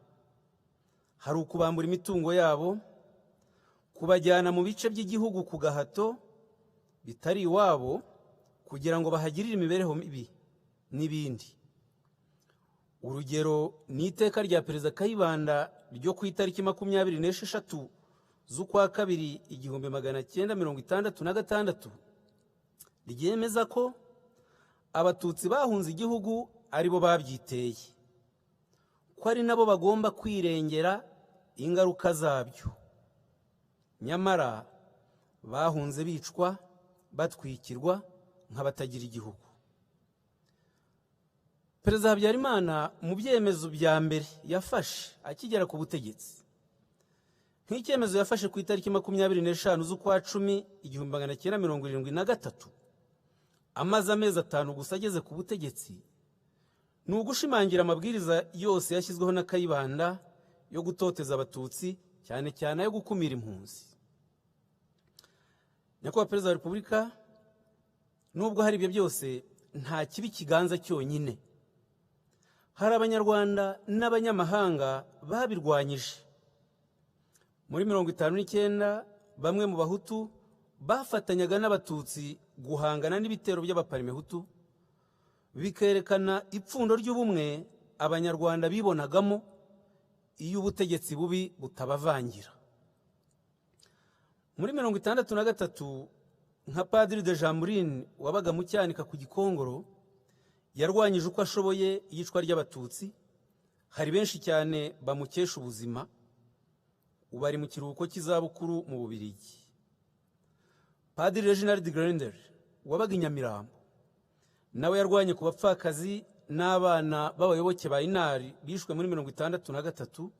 Hari ukubambura imitungo yabo, kubajyana mu bice by'igihugu ku gahato bitari iwabo kugira ngo bahagirire imibereho mibi n'ibindi. Urugero ni iteka rya Perezida Kayibanda ryo ku itariki 26 z'ukwa kabiri 1966 ryemeza ko abatutsi bahunze igihugu aribo babyiteye, ko ari nabo bagomba kwirengera ingaruka zabyo. Nyamara bahunze bicwa, batwikirwa nk'abatagira igihugu. Perezida Habyarimana mu byemezo bya mbere yafashe akigera ku butegetsi, nk'icyemezo yafashe ku itariki 25 z'ukwa 10 1973, amaze amezi 5 gusa ageze ku butegetsi, ni ugushimangira amabwiriza yose yashyizweho na Kayibanda yo gutoteza abatutsi, cyane cyane ayo gukumira impunzi. Nyakubahwa Perezida wa Repubulika, nubwo hari ibyo byose, nta kibi kiganza cyonyine. Hari Abanyarwanda n'abanyamahanga babirwanyije. Muri 1959 bamwe mu Bahutu bafatanyaga n'abatutsi guhangana n'ibitero by'Abaparimehutu, bikerekana ipfundo ry'ubumwe Abanyarwanda bibonagamo iyo ubutegetsi bubi butabavangira. Muri 1963 nka Padiri de Jambrine wabaga mu Cyanika ku Gikongoro yarwanyije uko ashoboye iyicwa ry'abatutsi. Hari benshi cyane bamukesha ubuzima, ubu ari mu kiruhuko cy'izabukuru mu Bubiligi. Padiri Reginald Grender wabaga i Nyamirambo nawe yarwanye ku bapfakazi n'abana b'abayoboke ba inari bishwe muri 1963,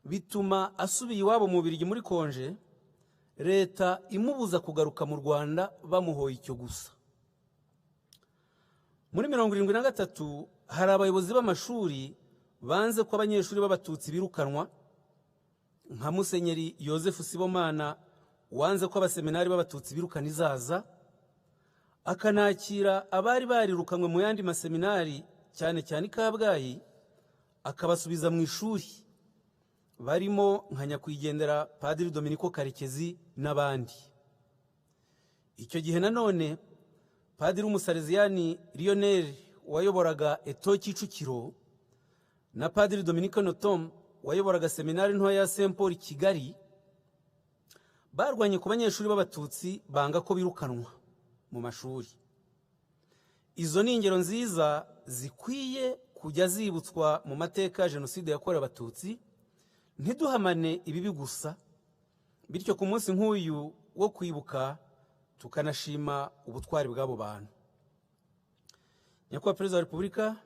bituma asubiye iwabo mu Bubiligi muri konje, leta imubuza kugaruka mu Rwanda bamuhoye icyo gusa. Muri 1973 hari abayobozi b'amashuri banze ko abanyeshuri b'abatutsi birukanwa, nka Musenyeri Yozefu Sibomana wanze ko abaseminari b'abatutsi birukana izaza, akanakira abari barirukanywe mu yandi maseminari cyane cyane Kabgayi akabasubiza mu ishuri, barimo nka nyakwigendera Padiri Dominiko Karekezi n'abandi. Icyo gihe nanone Padiri Umusaleziyani Lionel wayoboraga Eto Kicukiro na Padiri Dominiko Notom wayoboraga seminari ntoya ya Saint Paul Kigali barwanye ku banyeshuri b'abatutsi banga ko birukanwa mu mashuri. Izo ni ingero nziza zikwiye kujya zibutswa mu mateka ya Jenoside yakorewe Abatutsi, ntiduhamane ibibi gusa, bityo ku munsi nk'uyu wo kwibuka tukanashima ubutwari bw'abo bantu. Nyakubahwa Perezida wa Repubulika,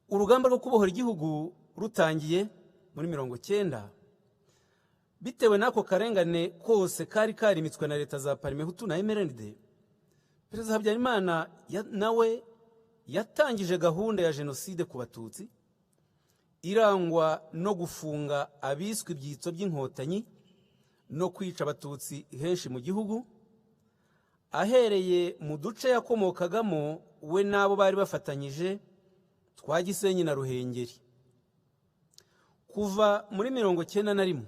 urugamba rwo kubohora igihugu rutangiye muri 1990, bitewe n'ako karengane kose kari karimitswe na leta za Parmehutu na MRND, Perezida Habyarimana nawe yatangije gahunda ya Jenoside ku Batutsi irangwa no gufunga abiswe ibyitso by'inkotanyi no kwica Abatutsi henshi mu gihugu, ahereye mu duce yakomokagamo we n'abo bari bafatanyije twa Gisenyi na Ruhengeri. Kuva muri 1991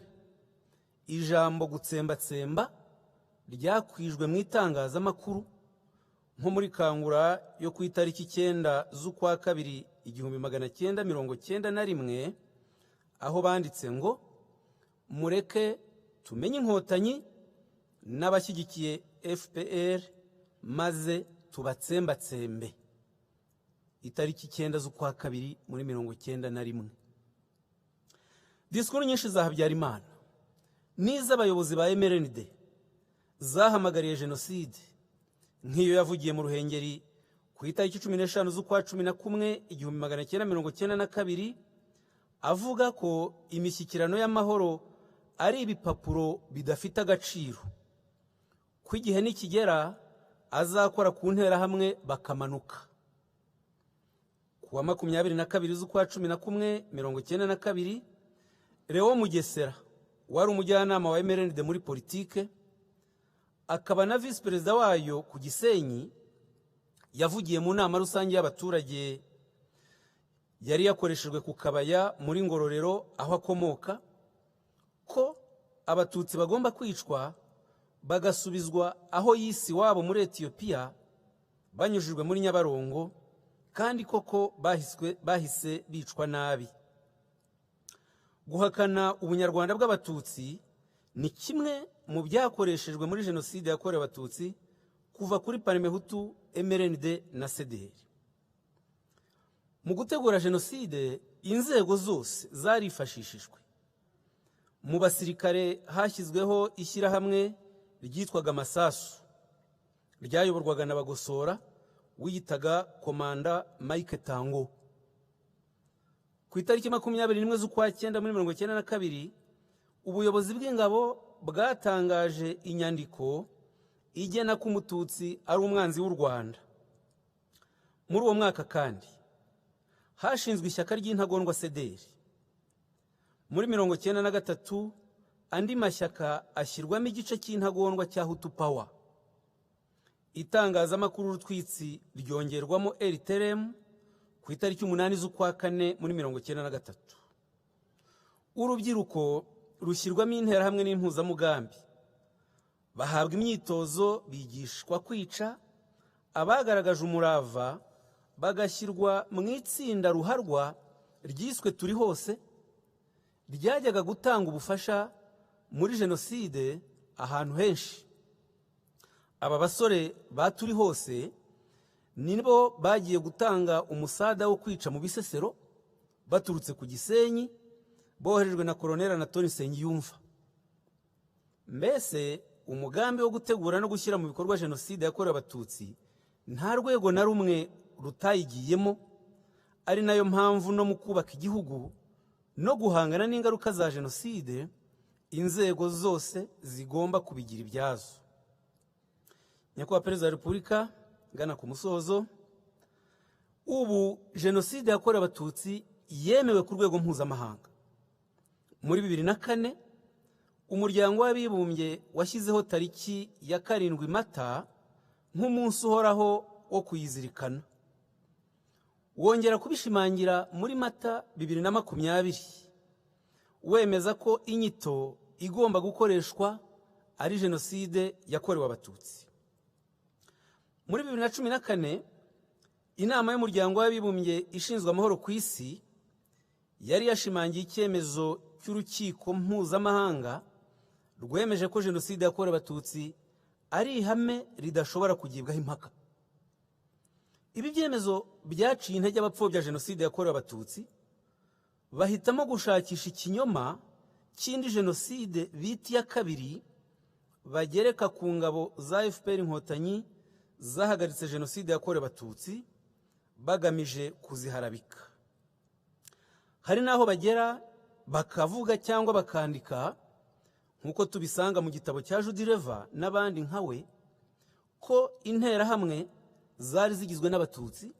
ijambo gutsembatsemba ryakwijwe mu itangazamakuru, nko muri Kangura yo ku itariki 9 z'ukwa 2 1991, aho banditse ngo mureke tumenye inkotanyi n'abashyigikiye FPR maze tubatsembatsembe. Itariki 9 z'ukwa 2 muri 1991. Disikuru nyinshi za Habyarimana n'iz'abayobozi ba MRND zahamagariye Jenoside, nk'iyo yavugiye mu Ruhengeri ku itariki 15 z'ukwa 11 1992, avuga ko imishyikirano y'amahoro ari ibipapuro bidafite agaciro, ko igihe nikigera azakora ku nterahamwe bakamanuka. Kuwa 22 z'ukwa 11 1992, Leo Mugesera wari umujyanama wa MRND muri politike akaba na vice perezida wayo ku Gisenyi, yavugiye mu nama rusange y'abaturage yari yakoreshejwe ku Kabaya muri Ngororero aho akomoka, ko Abatutsi bagomba kwicwa bagasubizwa aho yisi wabo muri Ethiopia banyujijwe muri Nyabarongo, kandi koko bahise bicwa nabi. Guhakana ubunyarwanda bw'Abatutsi ni kimwe mu byakoreshejwe muri Jenoside yakorewe Abatutsi kuva kuri Parmehutu, MRND na CDR. Mu gutegura Jenoside, inzego zose zarifashishijwe. Mu basirikare hashyizweho ishyirahamwe ryitwaga Masasu, ryayoborwaga na Bagosora wiyitaga Komanda Mike Tango. Ku itariki 21 z'ukwa 9 muri 1992, ubuyobozi bw'ingabo bwatangaje inyandiko igena ko Umututsi ari umwanzi w'u Rwanda. Muri uwo mwaka kandi hashinzwe ishyaka ry'intagondwa CDR. Muri 1993 andi mashyaka ashyirwamo igice cy'intagondwa cya Hutu Power. Itangazamakuru Rutwitsi ryongerwamo RTRM ku itariki 8 z'ukwa 4 muri 1993. Urubyiruko rushyirwamo interahamwe n'impuzamugambi, bahabwa imyitozo, bigishwa kwica, abagaragaje umurava bagashyirwa mu itsinda ruharwa ryiswe Turi Hose, ryajyaga gutanga ubufasha muri Jenoside ahantu henshi. Aba basore ba Turi Hose nibo bagiye gutanga umusada wo kwica mu Bisesero baturutse ku Gisenyi, boherejwe na Colonel Anatole Nsengiyumva. Mbese umugambi wo gutegura no gushyira mu bikorwa Jenoside yakorewe Abatutsi nta rwego na rumwe rutayigiyemo, ari nayo mpamvu no mu kubaka igihugu no guhangana n'ingaruka za jenoside inzego zose zigomba kubigira ibyazo. Nyakubahwa Perezida wa Repubulika, ngana ku musozo, ubu jenoside yakorewe abatutsi yemewe ku rwego mpuzamahanga. Muri 2004 umuryango w'abibumbye washyizeho tariki ya 7 Mata nk'umunsi uhoraho wo kuyizirikana. Wongera kubishimangira muri Mata 2020 wemeza ko inyito igomba gukoreshwa ari jenoside yakorewe abatutsi. Muri 2014 inama y'umuryango w'abibumbye ishinzwe amahoro ku isi yari yashimangiye icyemezo cy'urukiko mpuzamahanga rwemeje ko jenoside yakorewe abatutsi ari ihame ridashobora kugibwaho impaka. Ibi byemezo byaciye intege abapfobya jenoside yakorewe abatutsi, bahitamo gushakisha ikinyoma cy'indi jenoside bita iya kabiri bagereka ku ngabo za FPR Inkotanyi zahagaritse jenoside yakorewe abatutsi bagamije kuziharabika. Hari naho bagera bakavuga cyangwa bakandika nk'uko tubisanga mu gitabo cya Judy Reva n'abandi nkawe ko interahamwe zari zigizwe n'abatutsi,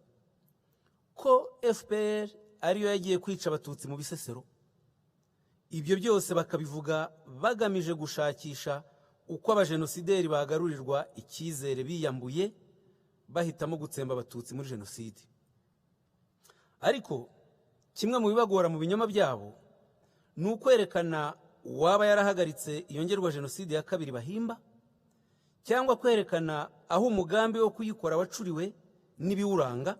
ko FPR ariyo yagiye kwica abatutsi mu Bisesero. Ibyo byose bakabivuga bagamije gushakisha uko abajenosideri bagarurirwa icyizere biyambuye bahitamo gutsemba abatutsi muri jenoside. Ariko kimwe mu bibagora mu binyoma byabo ni ukwerekana uwaba yarahagaritse iyongerwa jenoside ya kabiri bahimba, cyangwa kwerekana aho umugambi wo kuyikora wacuriwe n'ibiwuranga,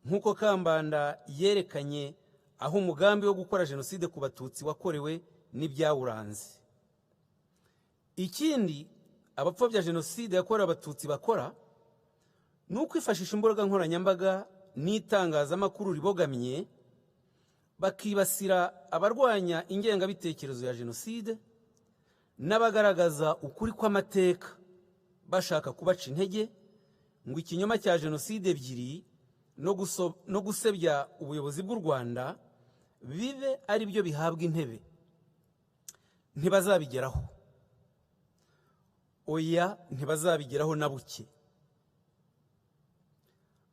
nk'uko Kambanda yerekanye aho umugambi wo gukora jenoside ku batutsi wakorewe n'ibyawuranze. Ikindi abapfobya jenoside yakorewe abatutsi bakora ni ukwifashisha imbuga nkoranyambaga n'itangazamakuru ribogamye bakibasira abarwanya ingengabitekerezo ya jenoside n'abagaragaza ukuri kw'amateka bashaka kubaca intege ngo ikinyoma cya jenoside ebyiri no gusebya ubuyobozi bw'u Rwanda bibe ari byo bihabwa intebe. Ntibazabigeraho. Oya, ntibazabigeraho na buke.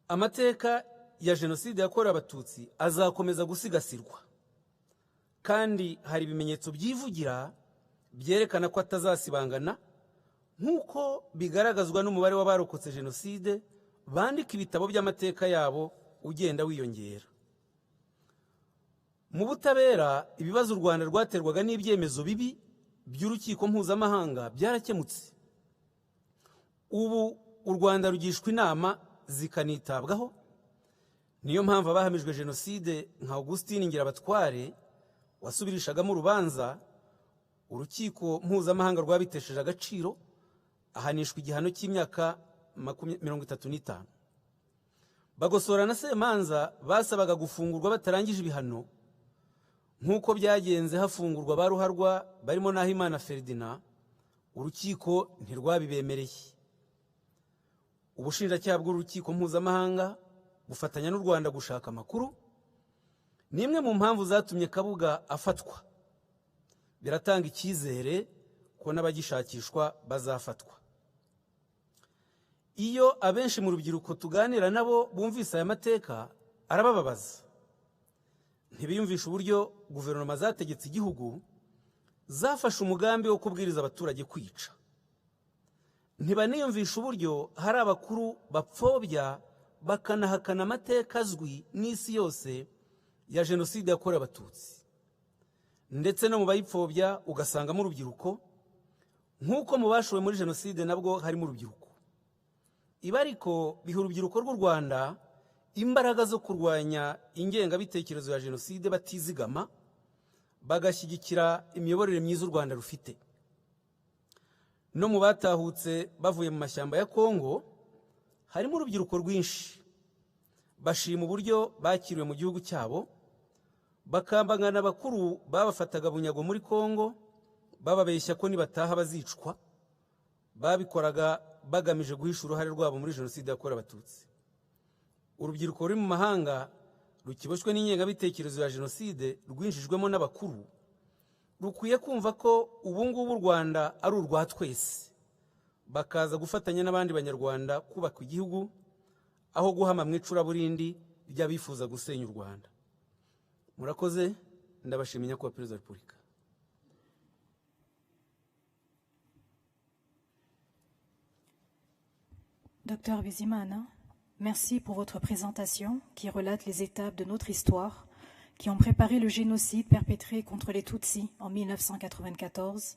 Amateka ya jenoside yakorewe abatutsi azakomeza gusigasirwa, kandi hari ibimenyetso byivugira byerekana ko atazasibangana, nk'uko bigaragazwa n'umubare w'abarokotse jenoside bandika ibitabo by'amateka yabo ugenda wiyongera. Mu butabera, ibibazo u Rwanda rwaterwaga n'ibyemezo bibi by'urukiko mpuzamahanga byarakemutse. Ubu u Rwanda rugishwa inama zikanitabwaho. Niyo mpamvu abahamijwe jenoside nka Augustin Ngirabatware wasubirishagamo urubanza urukiko mpuzamahanga rwabitesheje agaciro ahanishwa igihano cy'imyaka 35. Bagosora na Semanza basabaga gufungurwa batarangije ibihano, nk'uko byagenze hafungurwa baruharwa barimo Nahimana Ferdinand, urukiko ntirwabibemereye. Ubushinjacyaha bw'urukiko mpuzamahanga bufatanya n'u Rwanda gushaka amakuru. Ni imwe mu mpamvu zatumye Kabuga afatwa. Biratanga icyizere ko n'abagishakishwa bazafatwa. Iyo abenshi mu rubyiruko tuganira nabo bumvise aya mateka arabababaza. Ntibiyumvisha uburyo guverinoma zategetse igihugu zafashe umugambi wo kubwiriza abaturage kwica. Ntibaniyumvisha uburyo hari abakuru bapfobya bakanahakana amateka azwi n'isi yose ya jenoside yakorewe abatutsi. Ndetse no mu bayipfobya ugasangamo urubyiruko, nk'uko mu bashowe muri jenoside nabwo harimo urubyiruko. Ibi ariko biha urubyiruko rw'u Rwanda imbaraga zo kurwanya ingengabitekerezo ya jenoside batizigama, bagashyigikira imiyoborere myiza u Rwanda rufite. No mu batahutse bavuye mu mashyamba ya Kongo harimo urubyiruko rwinshi. Bashima uburyo bakiriwe mu gihugu cyabo, bakambangana abakuru babafataga bunyago muri Kongo bababeshya ko nibataha bazicwa. Babikoraga bagamije guhisha uruhare rwabo muri jenoside yakorewe abatutsi. Urubyiruko ruri mu mahanga rukiboshywe n'ingengabitekerezo ya jenoside rwinjijwemo n'abakuru rukwiye kumva ko ubu ngubu u Rwanda ari urwa twese, bakaza gufatanya n'abandi banyarwanda kubaka igihugu aho guhama mu icuraburindi ry'abifuza gusenya u Rwanda. Murakoze, ndabashimiye nyakubahwa Perezida wa Repubulika. Docteur Bizimana, merci pour votre présentation qui relate les étapes de notre histoire qui ont préparé le génocide perpétré contre les Tutsis en 1994,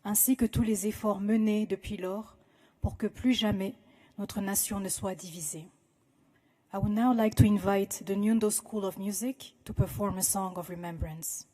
ainsi que tous les efforts menés depuis lors pour que plus jamais notre nation ne soit divisée. I would now like to invite the Nyundo School of Music to perform a song of remembrance.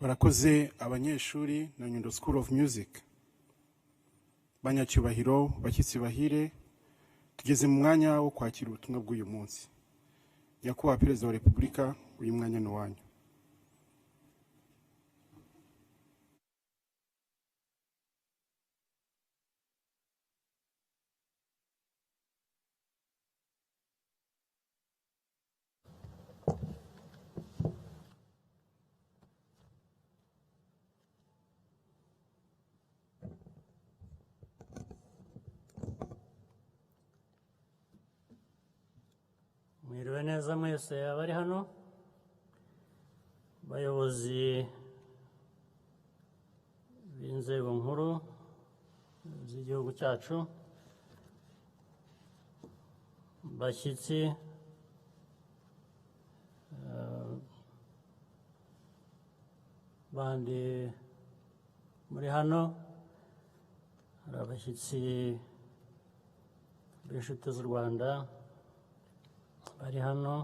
barakoze abanyeshuri na Nyundo School of Music. banyacyubahiro bashyitsi bahire, tugeze mu mwanya wo kwakira ubutumwa bw'uyu munsi. Nyakubahwa Perezida wa Repubulika, uyu mwanya ni uwanyu. Mwiriwe neza mwese abari hano, bayobozi b'inzego nkuru z'igihugu cyacu, bashyitsi, bandi muri hano, hari abashyitsi b'inshuti z'u Rwanda bari hano,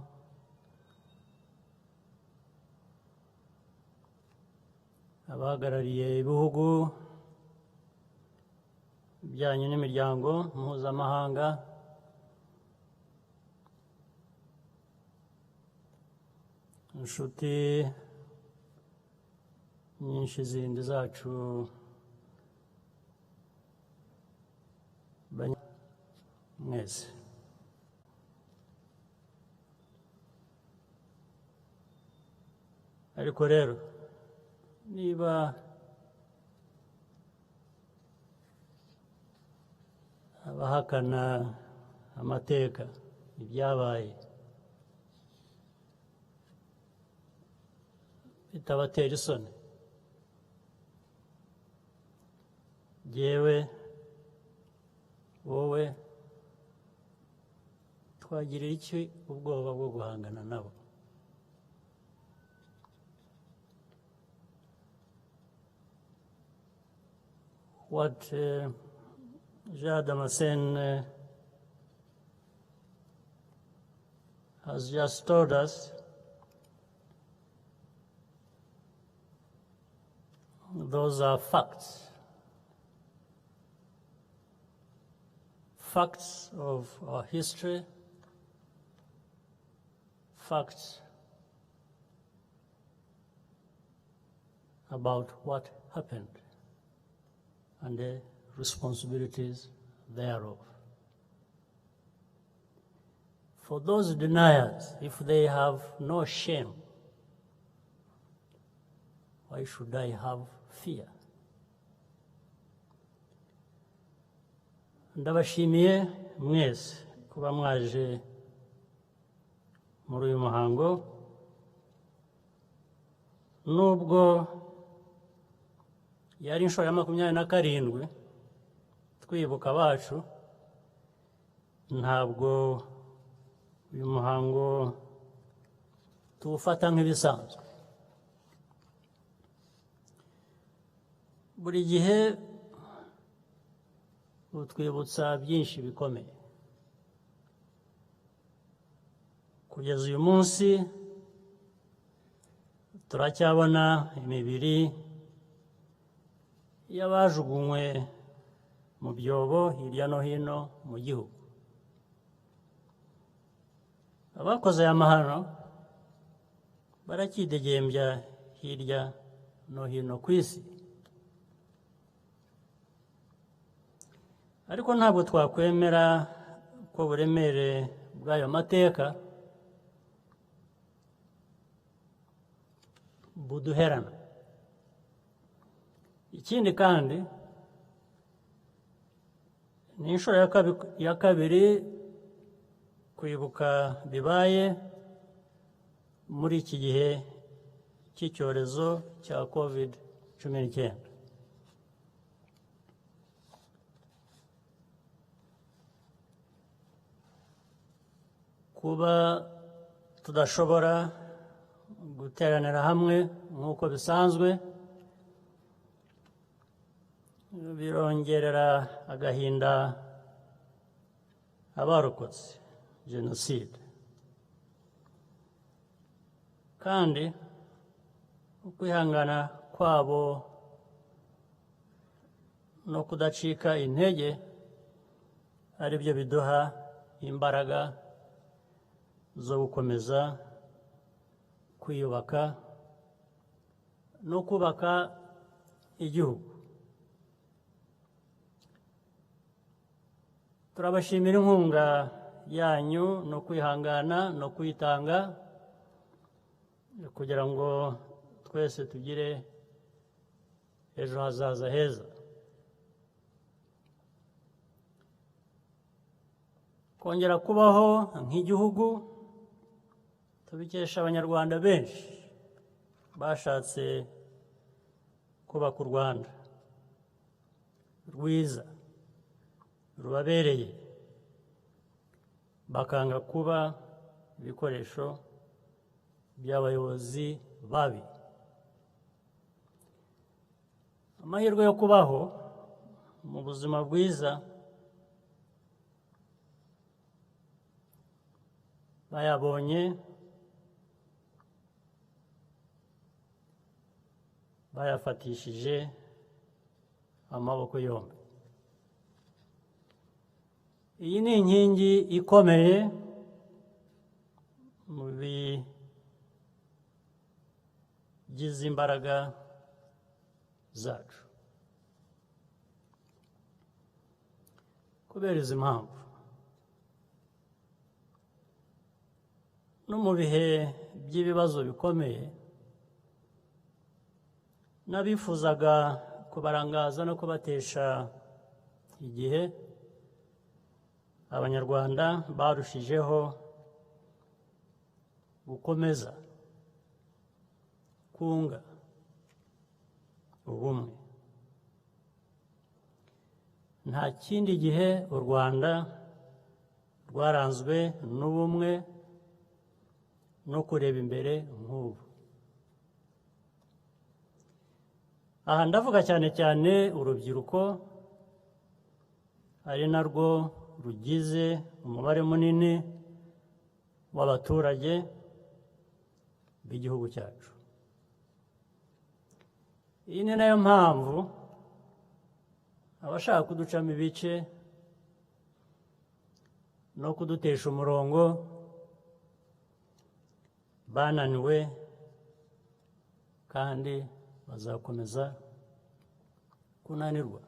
abahagarariye ibihugu bijyanye n'imiryango mpuzamahanga, inshuti nyinshi zindi zacu, mwese ariko rero niba abahakana amateka, ibyabaye, bitabatera isoni, jyewe, wowe, twagirira iki ubwoba bwo guhangana nabo? What Jean Damascene has just told us, those are facts. Facts of our history, facts about what happened and the responsibilities thereof. For those deniers, if they have no shame, why should I have fear? Ndabashimiye mwese kuba mwaje muri uyu muhango, nubwo yari inshuro ya 27 twibuka abacu, ntabwo uyu muhango tuwufata nk'ibisanzwe. Buri gihe utwibutsa byinshi bikomeye. Kugeza uyu munsi turacyabona imibiri y'abajugunywe mu byobo hirya no hino mu gihugu. Abakoze aya mahano barakidegembya hirya no hino ku isi. Ariko ntabwo twakwemera ko uburemere bw'ayo mateka buduherana. Ikindi kandi ni inshuro ya kabiri kwibuka bibaye muri iki gihe cy'icyorezo cya COVID-19. Kuba tudashobora guteranira hamwe nk'uko bisanzwe birongerera agahinda abarokotse jenoside, kandi ukwihangana kwabo no kudacika intege ari byo biduha imbaraga zo gukomeza kwiyubaka no kubaka igihugu. Turabashimira inkunga yanyu no kwihangana no kwitanga kugira ngo twese tugire ejo hazaza heza. Kongera kubaho nk'igihugu tubikesha abanyarwanda benshi bashatse kubaka u Rwanda rwiza rubabereye, bakanga kuba ibikoresho by'abayobozi babi. Amahirwe yo kubaho mu buzima bwiza bayabonye bayafatishije amaboko yombi. Iyi ni inkingi ikomeye mu bigize imbaraga zacu. Kubera izi mpamvu no mu bihe by'ibibazo bikomeye n'abifuzaga kubarangaza no kubatesha igihe, abanyarwanda barushijeho gukomeza kunga ubumwe. Nta kindi gihe u Rwanda rwaranzwe n'ubumwe no kureba imbere nk'ubu. Aha ndavuga cyane cyane urubyiruko, ari narwo rugize umubare munini w'abaturage b'igihugu cyacu. Iyi ni nayo mpamvu abashaka kuducamo ibice no kudutesha umurongo bananiwe kandi bazakomeza kunanirwa.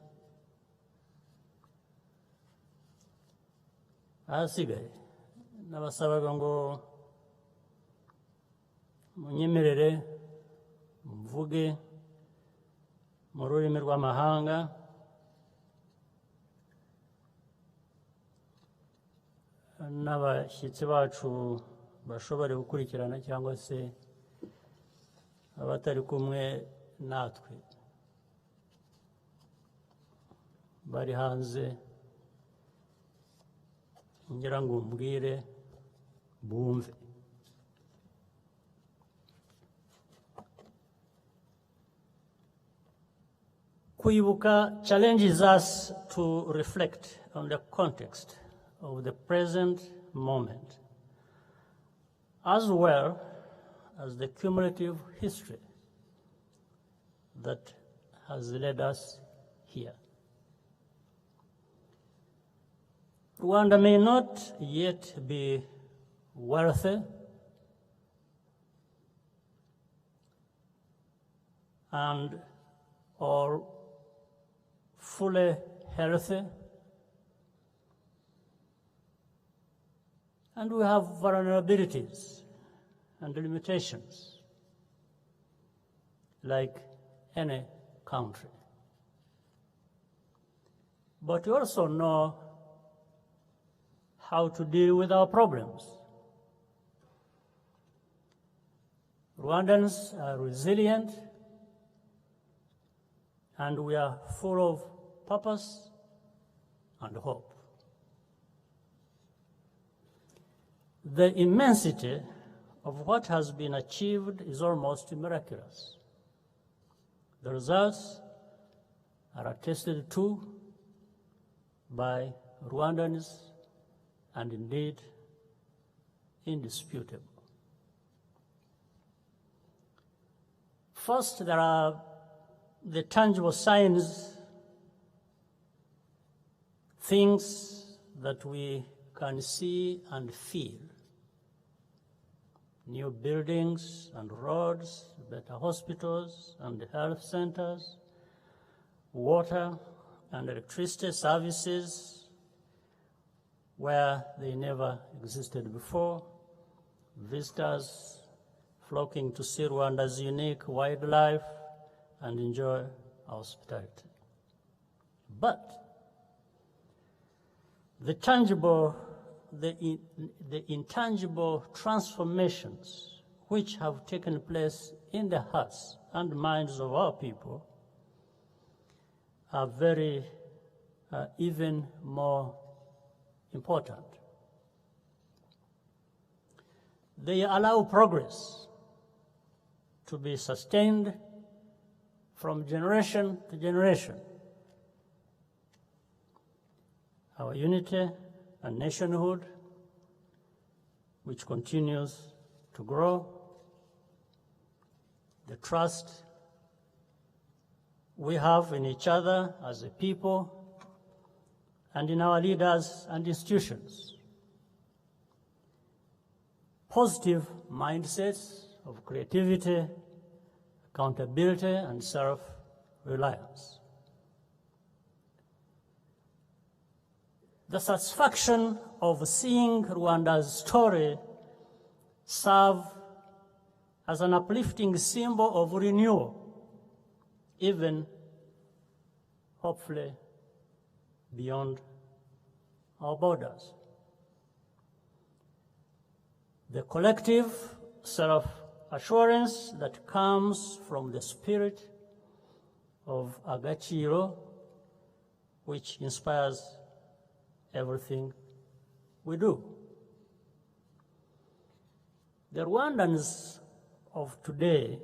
Ahasigaye nabasabaga ngo munyemerere mvuge mu rurimi rw'amahanga n'abashyitsi bacu bashobore gukurikirana cyangwa se abatari kumwe natwe bari hanze, ngira ngo mbwire bumve. Kwibuka challenges us to reflect on the context of the present moment, as well as the cumulative history that has led us here. Rwanda may not yet be wealthy and or fully healthy, and we have vulnerabilities and limitations like any country. But we also know how to deal with our problems. Rwandans are resilient, and we are full of purpose and hope. The immensity of what has been achieved is almost miraculous. The results are attested to by Rwandans and indeed indisputable. First, there are the tangible signs things that we can see and feel. New buildings and roads, better hospitals and health centers, water and electricity services where they never existed before, visitors flocking to see Rwanda's unique wildlife and enjoy our hospitality. But the intangible transformations which have taken place in the hearts and minds of our people are very, even more important. They allow progress to be sustained from generation to generation. Our unity and nationhood, which continues to grow, the trust we have in each other as a people and in our leaders and institutions, positive mindsets of creativity, accountability, and self-reliance. The satisfaction of seeing Rwanda's story serve as an uplifting symbol of renewal, even, hopefully, beyond our borders. The collective self-assurance that comes from the spirit of Agaciro, which inspires everything we do. The Rwandans of today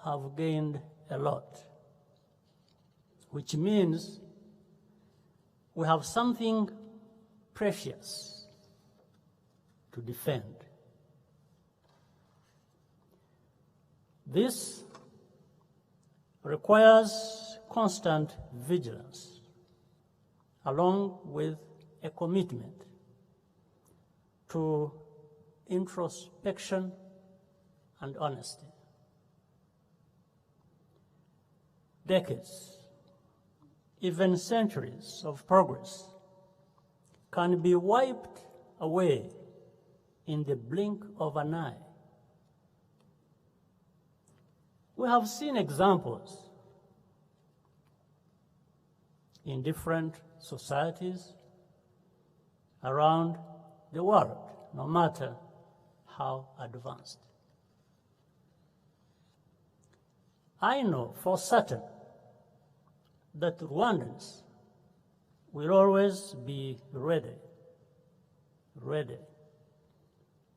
have gained a lot, which means we have something precious to defend. This requires constant vigilance, along with a commitment to introspection and honesty. Decades, even centuries of progress can be wiped away in the blink of an eye. We have seen examples in different societies around the world, no matter how advanced. I know for certain that Rwandans will always be ready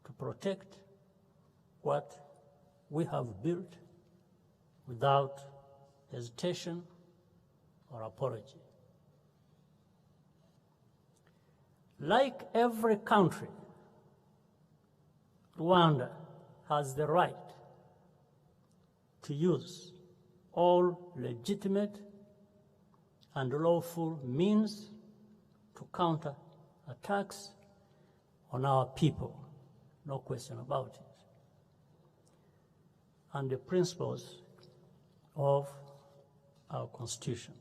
to protect what we have built without hesitation or apology. Like every country, Rwanda has the right to use all legitimate and lawful means to counter attacks on our people, no question about it, and the principles of our Constitution.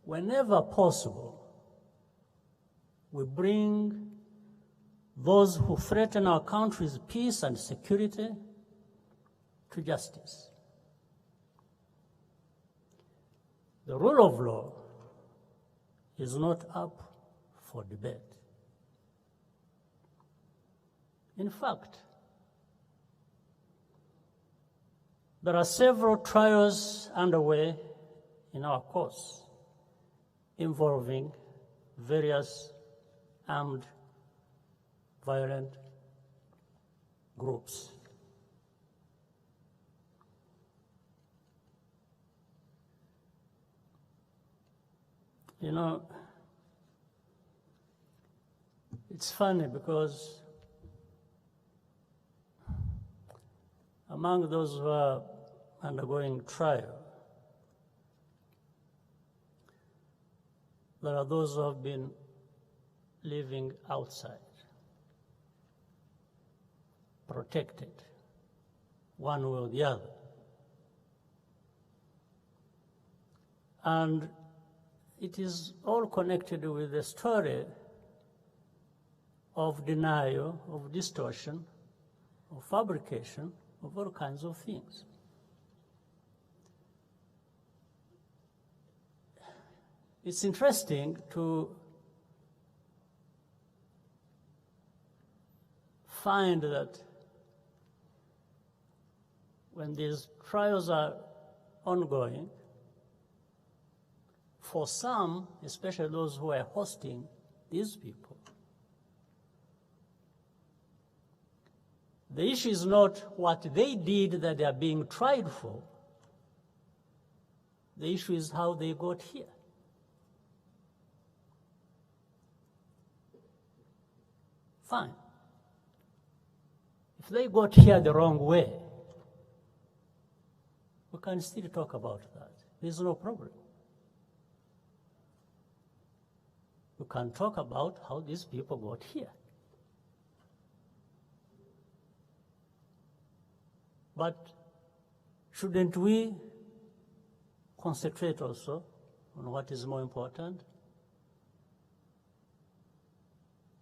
Whenever possible, we bring those who threaten our country's peace and security to justice. The rule of law is not up for debate. In fact, there are several trials underway in our courts involving various armed violent groups. You know, it's funny because among those who are undergoing trial, there are those who have been living outside, protected, one way or the other. And it is all connected with the story of denial, of distortion, of fabrication, of all kinds of things. It's interesting to find that when these trials are ongoing, for some, especially those who are hosting these people, the issue is not what they did that they are being tried for. The issue is how they got here. Fine. If they got here the wrong way, we can still talk about that. There's no problem. We can talk about how these people got here. But shouldn't we concentrate also on what is more important?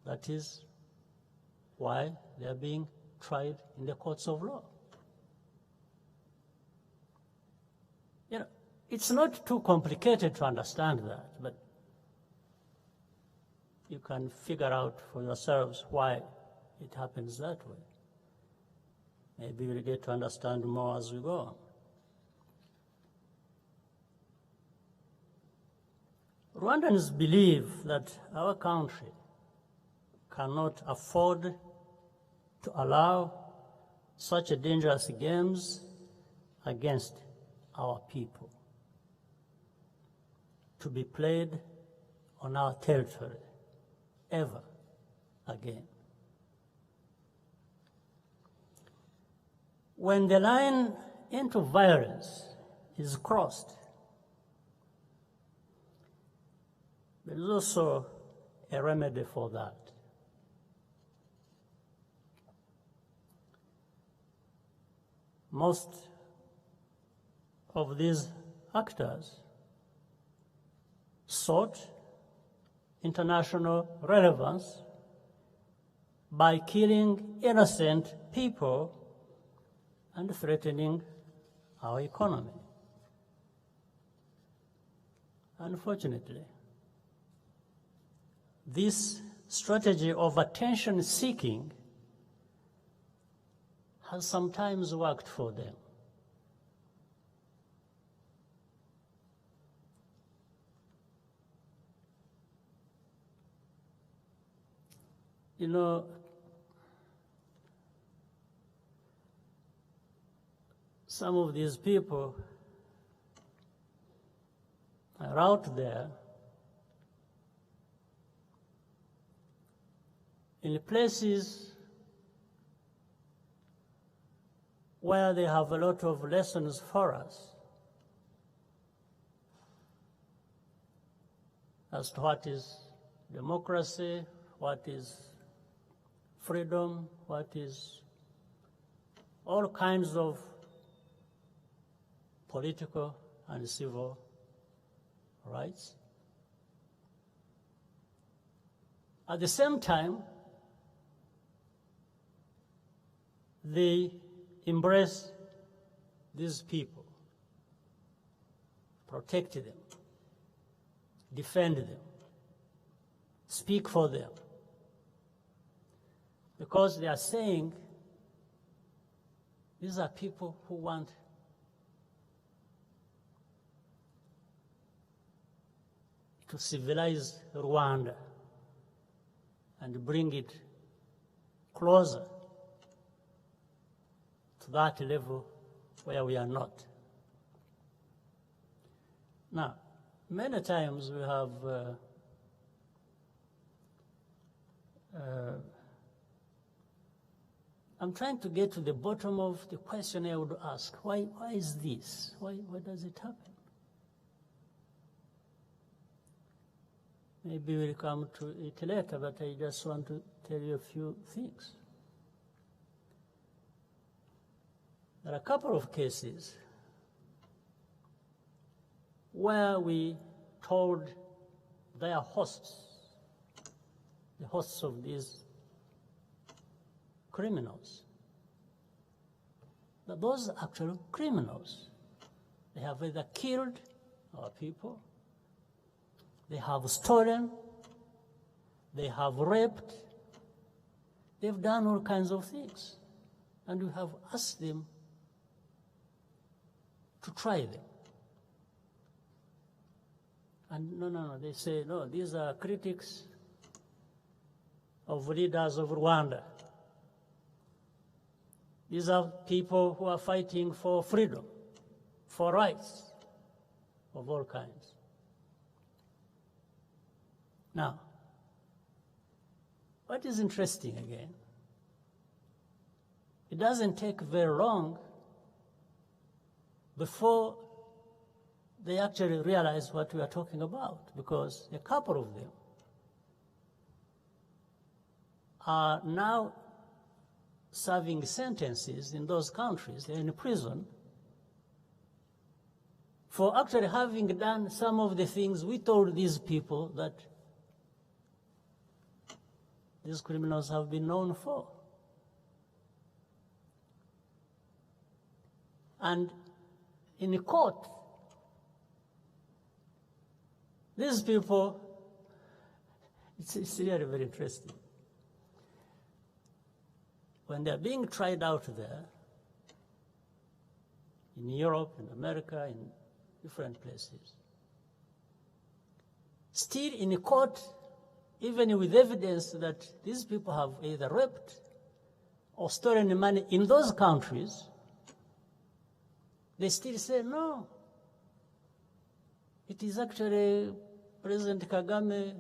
That is why they are being tried in the courts of law. You know, it's not too complicated to understand that, but you can figure out for yourselves why it happens that way. Maybe we'll get to understand more as we go on. Rwandans believe that our country cannot afford to allow such a dangerous games against our people to be played on our territory ever again. When the line into violence is crossed, there is also a remedy for that. Most of these actors sought international relevance by killing innocent people and threatening our economy. Unfortunately, this strategy of attention-seeking has sometimes worked for them. You know, some of these people are out there in places where they have a lot of lessons for us as to what is democracy, what is freedom, what is all kinds of political and civil rights. At the same time, they embrace these people, protect them, defend them, speak for them, because they are saying these are people who want to civilize Rwanda and bring it closer to that level where we are not. Now, many times we have I'm trying to get to the bottom of the question I would ask. Why is this? Why does it happen? Maybe we'll come to it later, but I just want to tell you a few things. There are a couple of cases where we told their hosts, the hosts of these criminals, that those are actual criminals. They have either killed our people, they have stolen, they have raped, they've done all kinds of things. And we have asked them to try them. And no, they say, no, these are critics of leaders of Rwanda. These are people who are fighting for freedom, for rights of all kinds. Now, what is interesting again, it doesn't take very long before they actually realize what we are talking about, because a couple of them are now serving sentences in those countries. They're in prison for actually having done some of the things we told these people that these criminals have been known for. And in the court, these people, it's really very interesting. When they're being tried out there, in Europe, in America, in different places, still in the court, even with evidence that these people have either raped or stolen money in those countries, they still say, no, it is actually President Kagame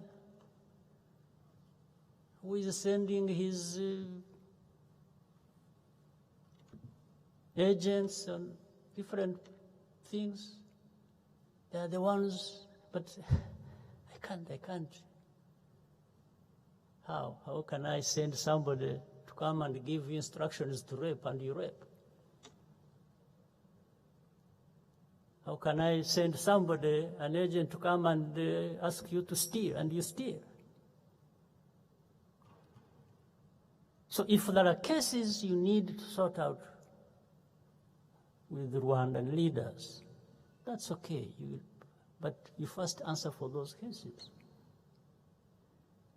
who is sending his agents on different things. They are the ones, but I can't. How can I send somebody to come and give you instructions to rape and you rape? How can I send somebody, an agent, to come and ask you to steal and you steal? So if there are cases you need to sort out with Rwandan leaders, that's okay, but you first answer for those cases.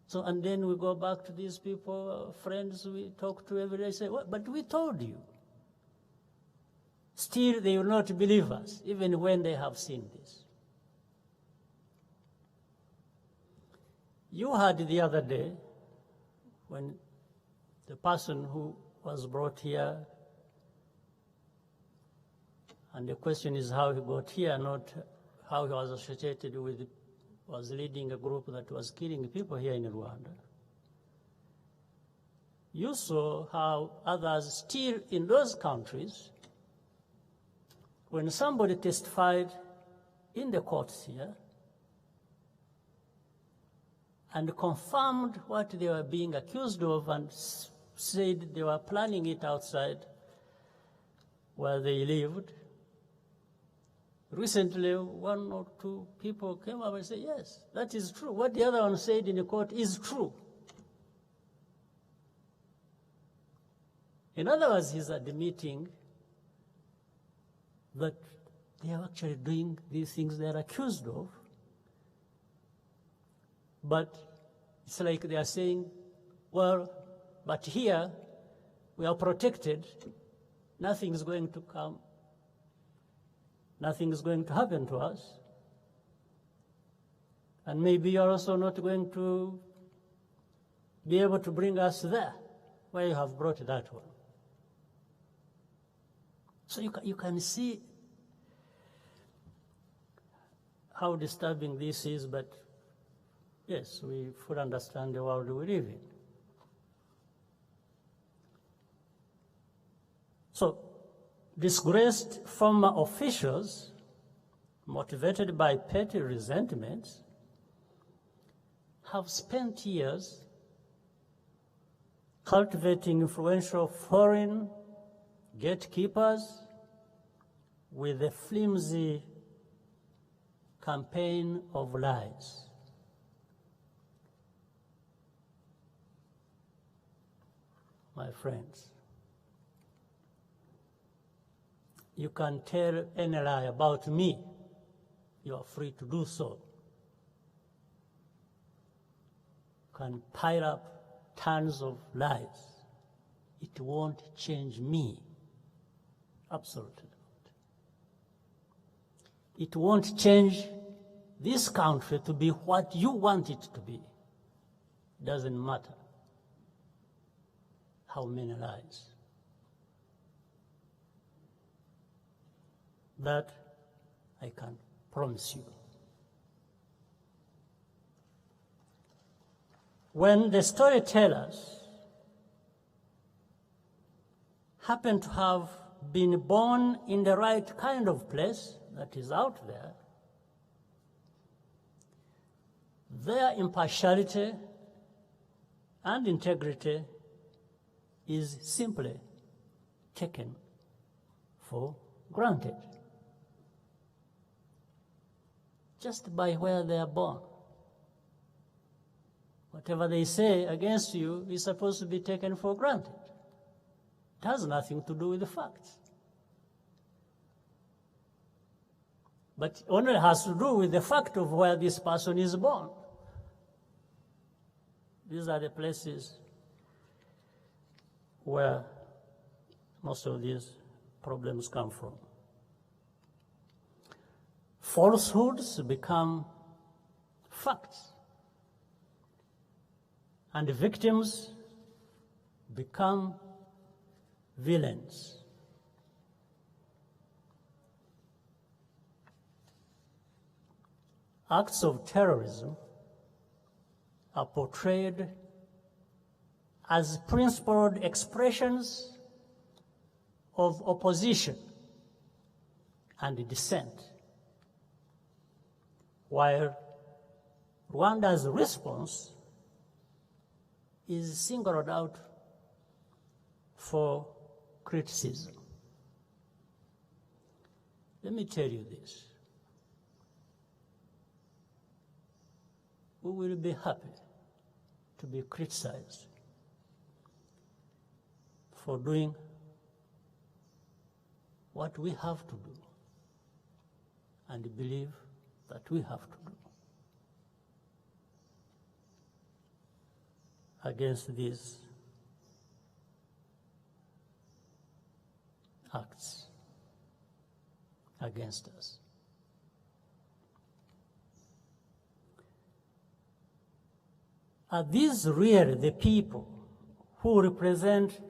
So, and then we go back to these people, friends we talk to every day, say, well, but we told you. Still, they will not believe us, even when they have seen this. You heard the other day when the person who was brought here, and the question is how he got here, not how he was associated with, was leading a group that was killing people here in Rwanda. You saw how others still in those countries, when somebody testified in the courts here and confirmed what they were being accused of and said they were planning it outside where they lived, recently one or two people came up and said, yes, that is true. What the other one said in the court is true. In other words, he's admitting that they are actually doing these things they are accused of. But it's like they are saying, well, but here we are protected. Nothing is going to come. Nothing is going to happen to us. And maybe you're also not going to be able to bring us there where you have brought that one. So you can see how disturbing this is, but yes, we fully understand the world we live in. So, disgraced former officials, motivated by petty resentments, have spent years cultivating influential foreign gatekeepers with a flimsy campaign of lies. My friends, you can tell any lie about me. You are free to do so. You can pile up tons of lies. It won't change me. Absolutely not. It won't change this country to be what you want it to be. It doesn't matter how many lies. That I can promise you. When the storytellers happen to have been born in the right kind of place that is out there, their impartiality and integrity is simply taken for granted, just by where they are born. Whatever they say against you is supposed to be taken for granted. It has nothing to do with the facts. But only has to do with the fact of where this person is born. These are the places where most of these problems come from. Falsehoods become facts, and the victims become villains. Acts of terrorism are portrayed as principled expressions of opposition and dissent, while Rwanda's response is singled out for criticism. Let me tell you this. We will be happy to be criticized for doing what we have to do and believe that we have to do against these acts against us. Are these really the people who represent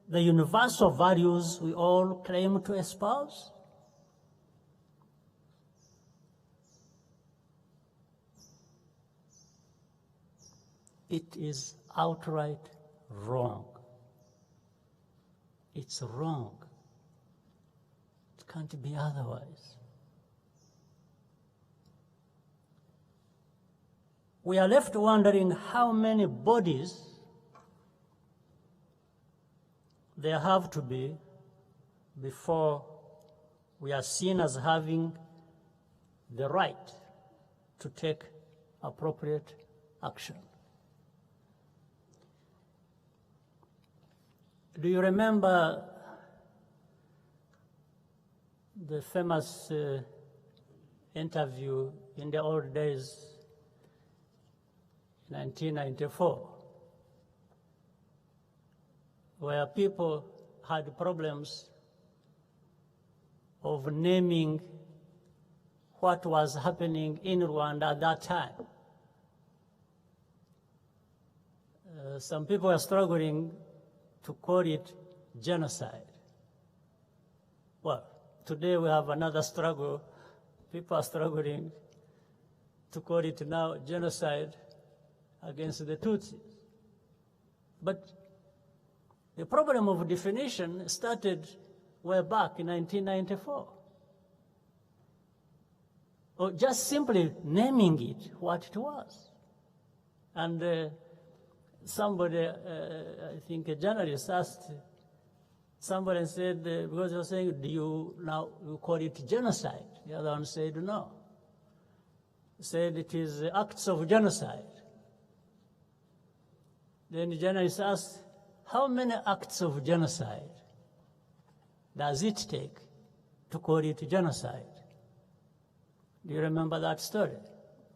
the universal values we all claim to espouse? It is outright wrong. It's wrong. It can't be otherwise. We are left wondering how many bodies there have to be before we are seen as having the right to take appropriate action. Do you remember the famous interview in the old days, 1994, where people had problems of naming what was happening in Rwanda at that time? Some people are struggling to call it genocide. Well, today we have another struggle. People are struggling to call it now genocide against the Tutsis. But the problem of definition started way back in 1994. Or just simply naming it what it was. And somebody, I think a journalist asked somebody and said, because you're saying, do you now you call it genocide? The other one said, no. He said it is acts of genocide. Then the journalist asked, how many acts of genocide does it take to call it genocide? Do you remember that story,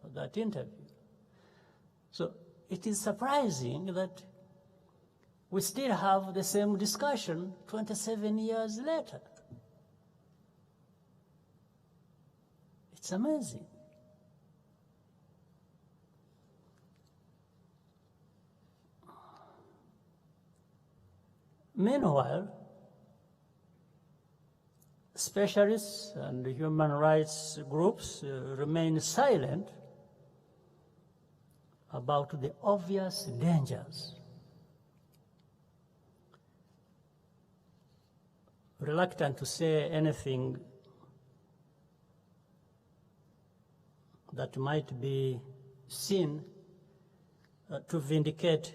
or that interview? So it is surprising that we still have the same discussion 27 years later. It's amazing. Meanwhile, specialists and human rights groups remain silent about the obvious dangers. Reluctant to say anything that might be seen to vindicate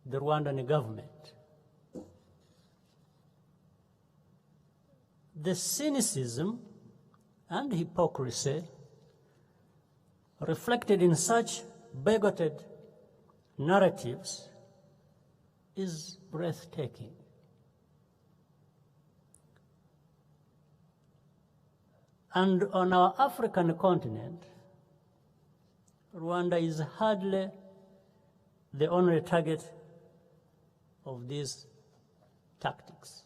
the Rwandan government. The cynicism and hypocrisy reflected in such bigoted narratives is breathtaking. And on our African continent, Rwanda is hardly the only target of these tactics.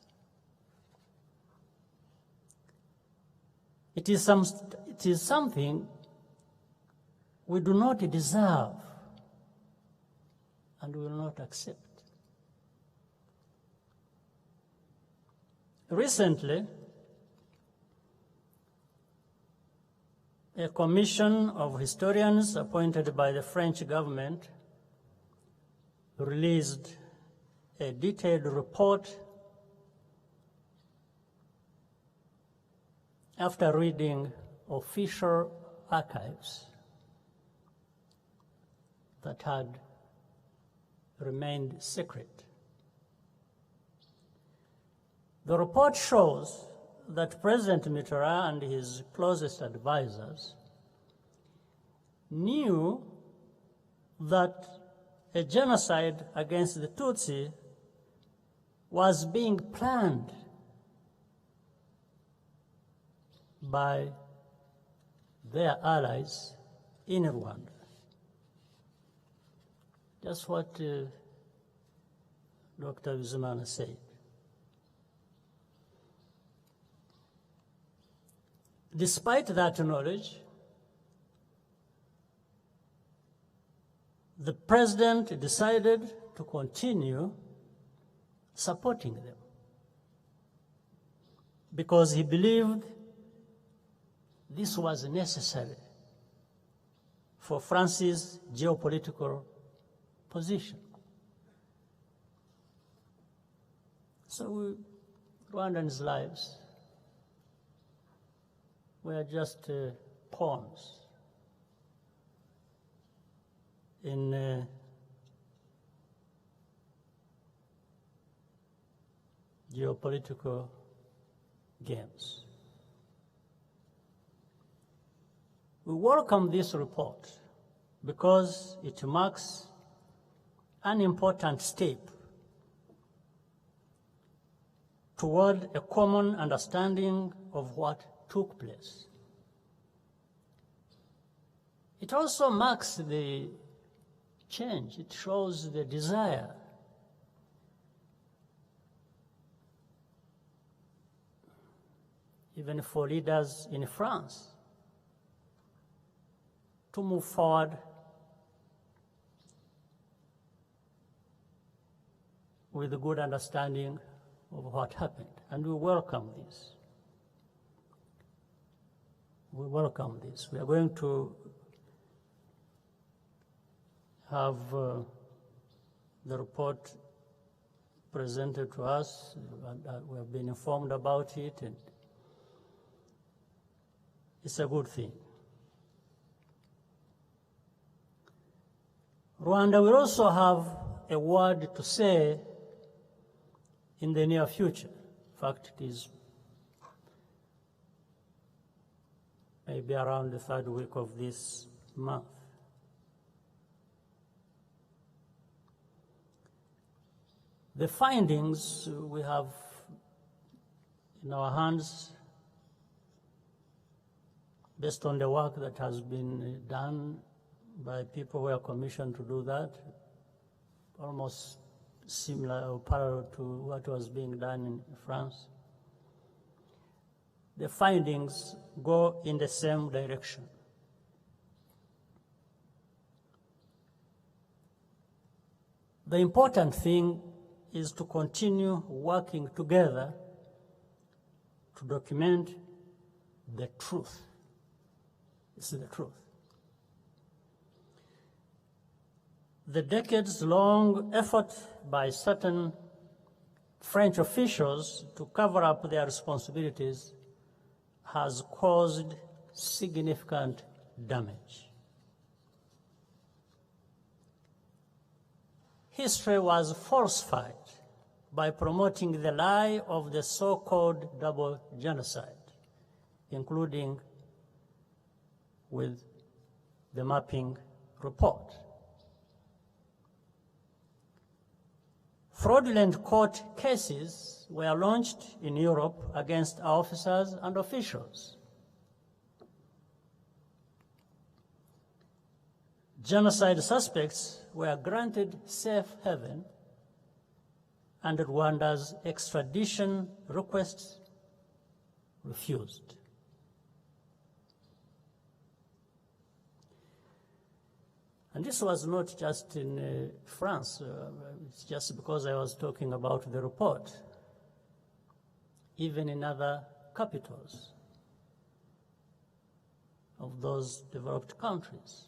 It is something we do not deserve and will not accept. Recently, a commission of historians appointed by the French government released a detailed report after reading official archives that had remained secret. The report shows that President Mitterrand and his closest advisors knew that a genocide against the Tutsi was being planned by their allies in Rwanda. That's what Dr. Bizimana said. Despite that knowledge, the president decided to continue supporting them because he believed this was necessary for France's geopolitical position. So Rwandans' lives were just pawns in geopolitical games. We welcome this report because it marks an important step toward a common understanding of what took place. It also marks the change. It shows the desire even for leaders in France to move forward with a good understanding of what happened. And we welcome this. We welcome this. We are going to have the report presented to us. We have been informed about it, and it's a good thing. Rwanda will also have a word to say in the near future. In fact, it is maybe around the third week of this month. The findings we have in our hands, based on the work that has been done by people who are commissioned to do that, almost similar or parallel to what was being done in France. The findings go in the same direction. The important thing is to continue working together to document the truth. This is the truth. The decades-long effort by certain French officials to cover up their responsibilities has caused significant damage. History was falsified by promoting the lie of the so-called double genocide, including with the mapping report. Fraudulent court cases were launched in Europe against our officers and officials. Genocide suspects were granted safe haven, and Rwanda's extradition requests refused. And this was not just in France, it's just because I was talking about the report. Even in other capitals of those developed countries,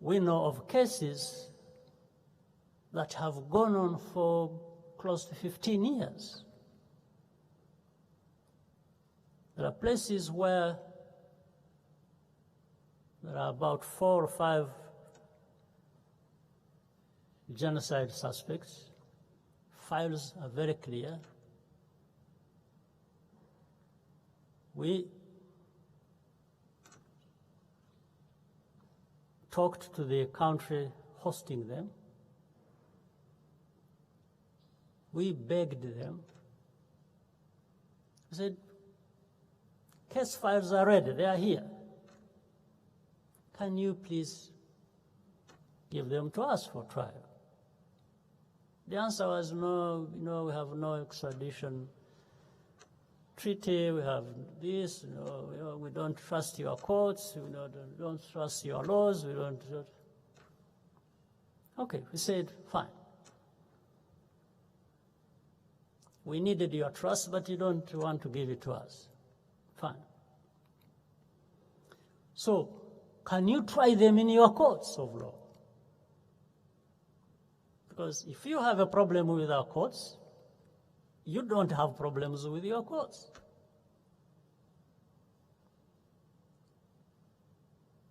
we know of cases that have gone on for close to 15 years. There are places where there are about 4 or 5 genocide suspects. Files are very clear. We talked to the country hosting them. We begged them. We said, case files are ready, they are here. Can you please give them to us for trial? The answer was no, we have no extradition treaty, we have this, we don't trust your courts, we don't trust your laws, we don't. Okay, we said, fine. We needed your trust, but you don't want to give it to us. Fine. So, can you try them in your courts of law? Because if you have a problem with our courts, you don't have problems with your courts.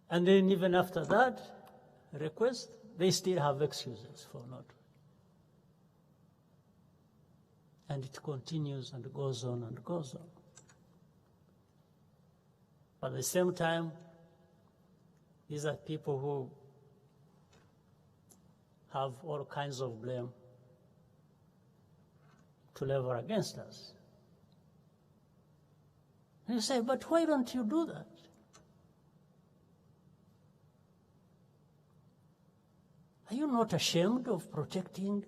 And then even after that request, they still have excuses for not. And it continues and goes on and goes on. But at the same time, these are people who have all kinds of blame to level against us. And you say, but why don't you do that? Are you not ashamed of protecting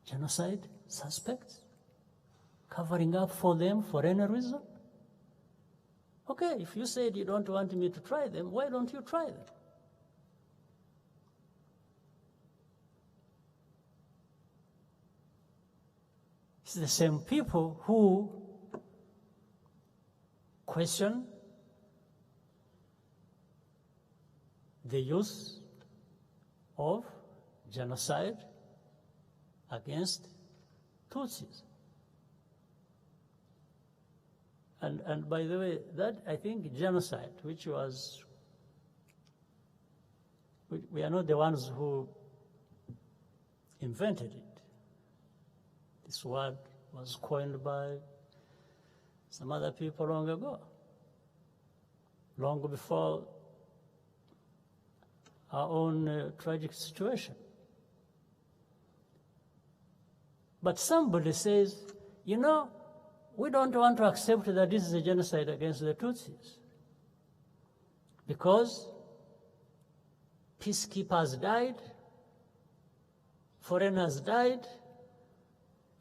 genocide suspects? Covering up for them for any reason? Okay, if you said you don't want me to try them, why don't you try them? It's the same people who question the use of genocide against Tutsis. And by the way, that I think genocide, which We are not the ones who invented it. This word was coined by some other people long ago, long before our own tragic situation. But somebody says, you know, we don't want to accept that this is a genocide against the Tutsis because peacekeepers died, foreigners died,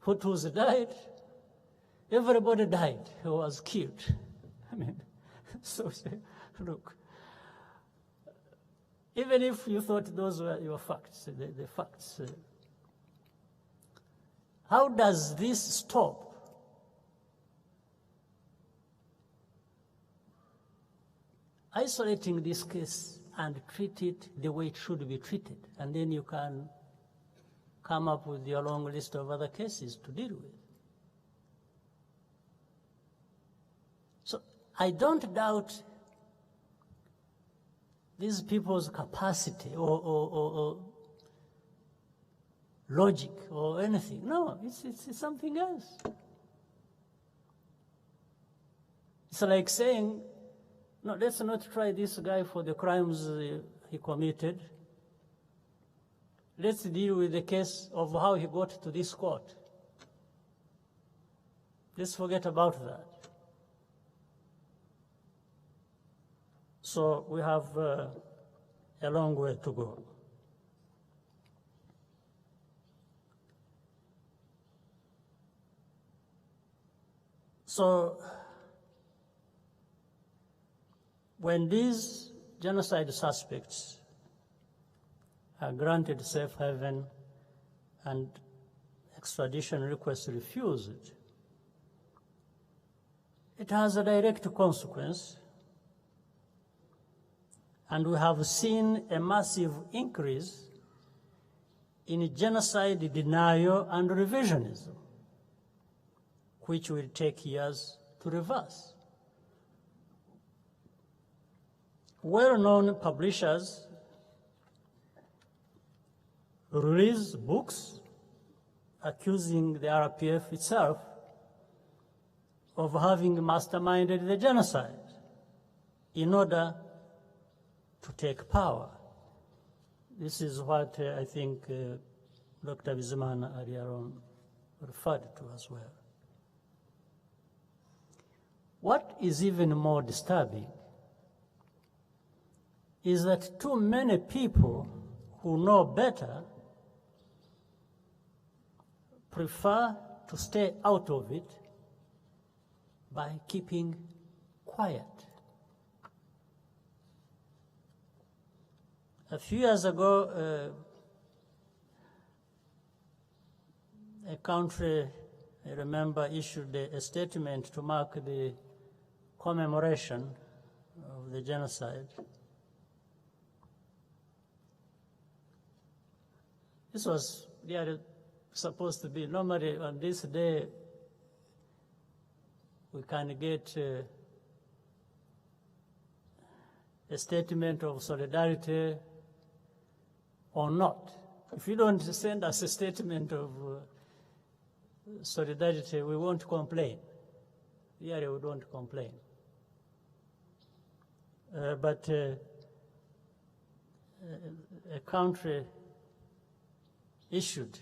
Hutus died, everybody died who was killed. I mean, so look, even if you thought those were your facts, the facts, how does this stop isolating this case and treat it the way it should be treated? And then you can come up with your long list of other cases to deal with. So I don't doubt these people's capacity or logic or anything. No, it's something else. It's like saying, no, let's not try this guy for the crimes he committed. Let's deal with the case of how he got to this court. Let's forget about that. So we have a long way to go. So when these genocide suspects are granted safe haven and extradition requests refused, it has a direct consequence. And we have seen a massive increase in genocide denial and revisionism, which will take years to reverse. Well-known publishers release books accusing the RPF itself of having masterminded the genocide in order to take power. This is what I think Dr. Bizimana earlier on referred to as well. What is even more disturbing is that too many people who know better prefer to stay out of it by keeping quiet. A few years ago, a country, I remember, issued a statement to mark the commemoration of the genocide. This was really supposed to be, normally on this day, we can get a statement of solidarity or not. If you don't send us a statement of solidarity, we won't complain. Really, we don't complain. But a country issued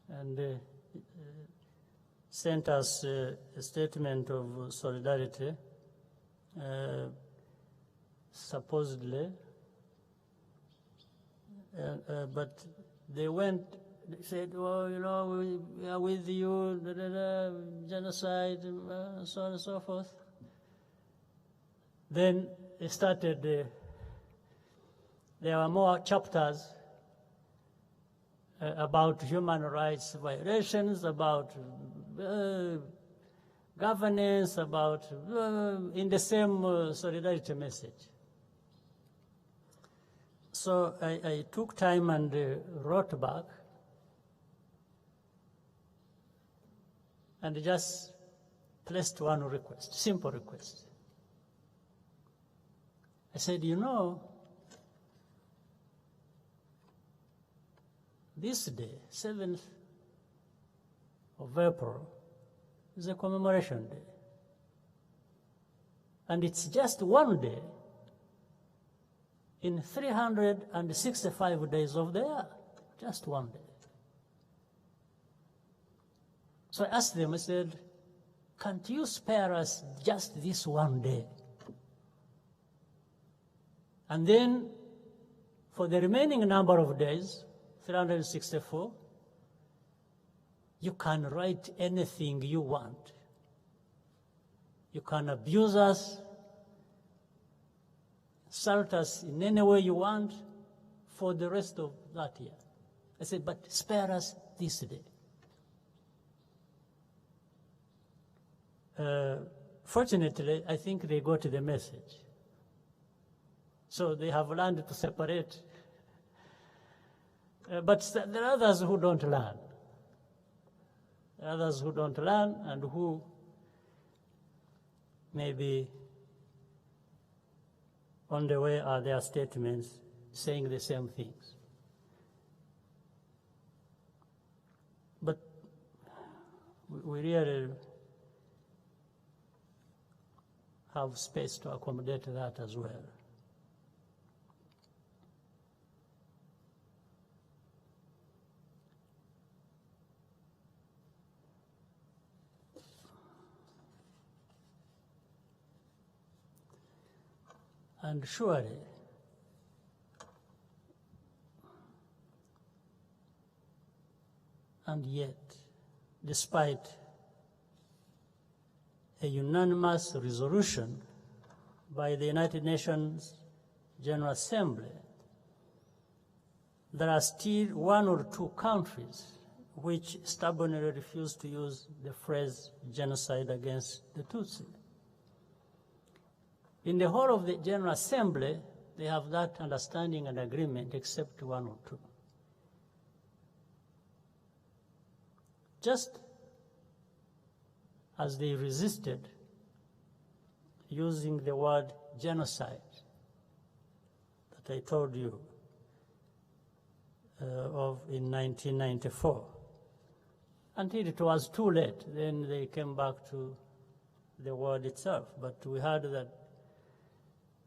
and sent us a statement of solidarity, supposedly, but they said, well, you know, we are with you, genocide, so on and so forth. Then it started, there were more chapters about human rights violations, about governance, about, in the same solidarity message. So I took time and wrote back and just placed one request, simple request. I said, you know, this day, 7th of April, is a commemoration day. And it's just one day in 365 days of the year, just one day. So I asked them, I said, can't you spare us just this one day? And then for the remaining number of days, 364, you can write anything you want. You can abuse us, insult us in any way you want for the rest of that year. I said, but spare us this day. Fortunately, I think they got the message. So they have learned to separate. But there are others who don't learn. There are others who don't learn and who maybe on the way are their statements saying the same things. But we really have space to accommodate that as well. And surely, and yet, despite a unanimous resolution by the United Nations General Assembly, there are still one or two countries which stubbornly refuse to use the phrase genocide against the Tutsi. In the whole of the General Assembly, they have that understanding and agreement except one or two. Just as they resisted using the word genocide that I told you of in 1994, until it was too late. Then they came back to the word itself. But we heard that,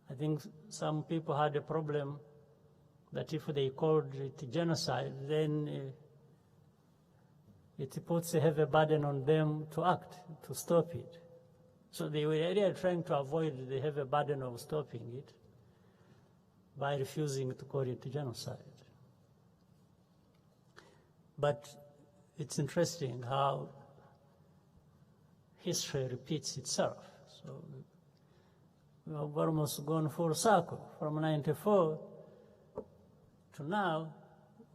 I think some people had a problem that if they called it genocide, then it puts a heavy burden on them to act, to stop it. So they were really trying to avoid the heavy burden of stopping it by refusing to call it genocide. But it's interesting how history repeats itself. So we have almost gone full circle. From 94 to now,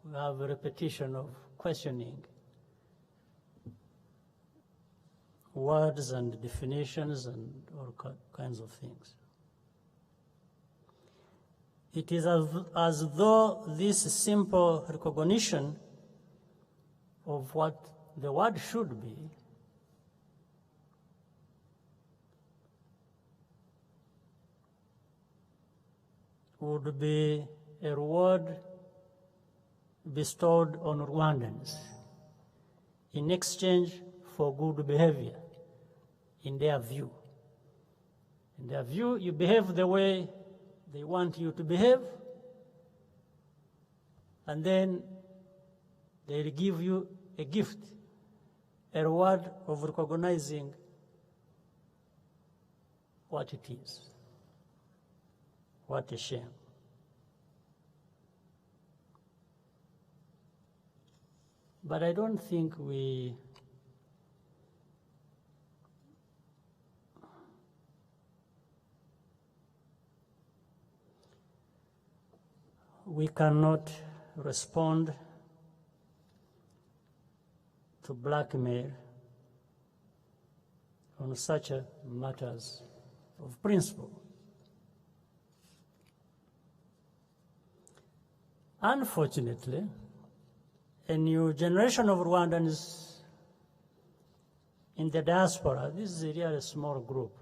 we have a repetition of questioning words and definitions and all kinds of things. It is as though this simple recognition of what the word should be would be a reward bestowed on Rwandans in exchange for good behavior, in their view. In their view, you behave the way they want you to behave, and then they'll give you a gift, a reward of recognizing what it is. What a shame. But I don't think we cannot respond to blackmail on such matters of principle. Unfortunately, a new generation of Rwandans in the diaspora, this is a really small group,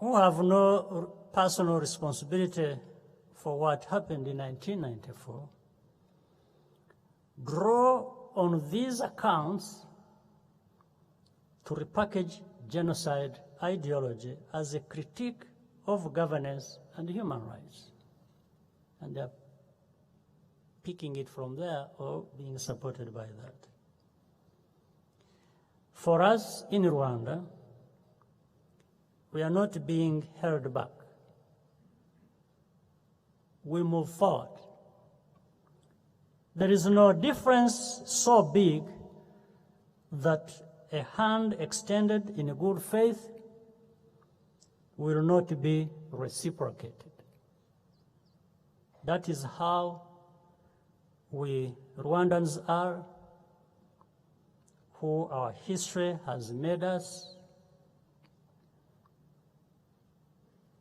who have no personal responsibility for what happened in 1994, draw on these accounts to repackage genocide ideology as a critique of governance and human rights. And they're picking it from there or being supported by that. For us in Rwanda, we are not being held back. We move forward. There is no difference so big that a hand extended in good faith will not be reciprocated. That is how we Rwandans are, who our history has made us.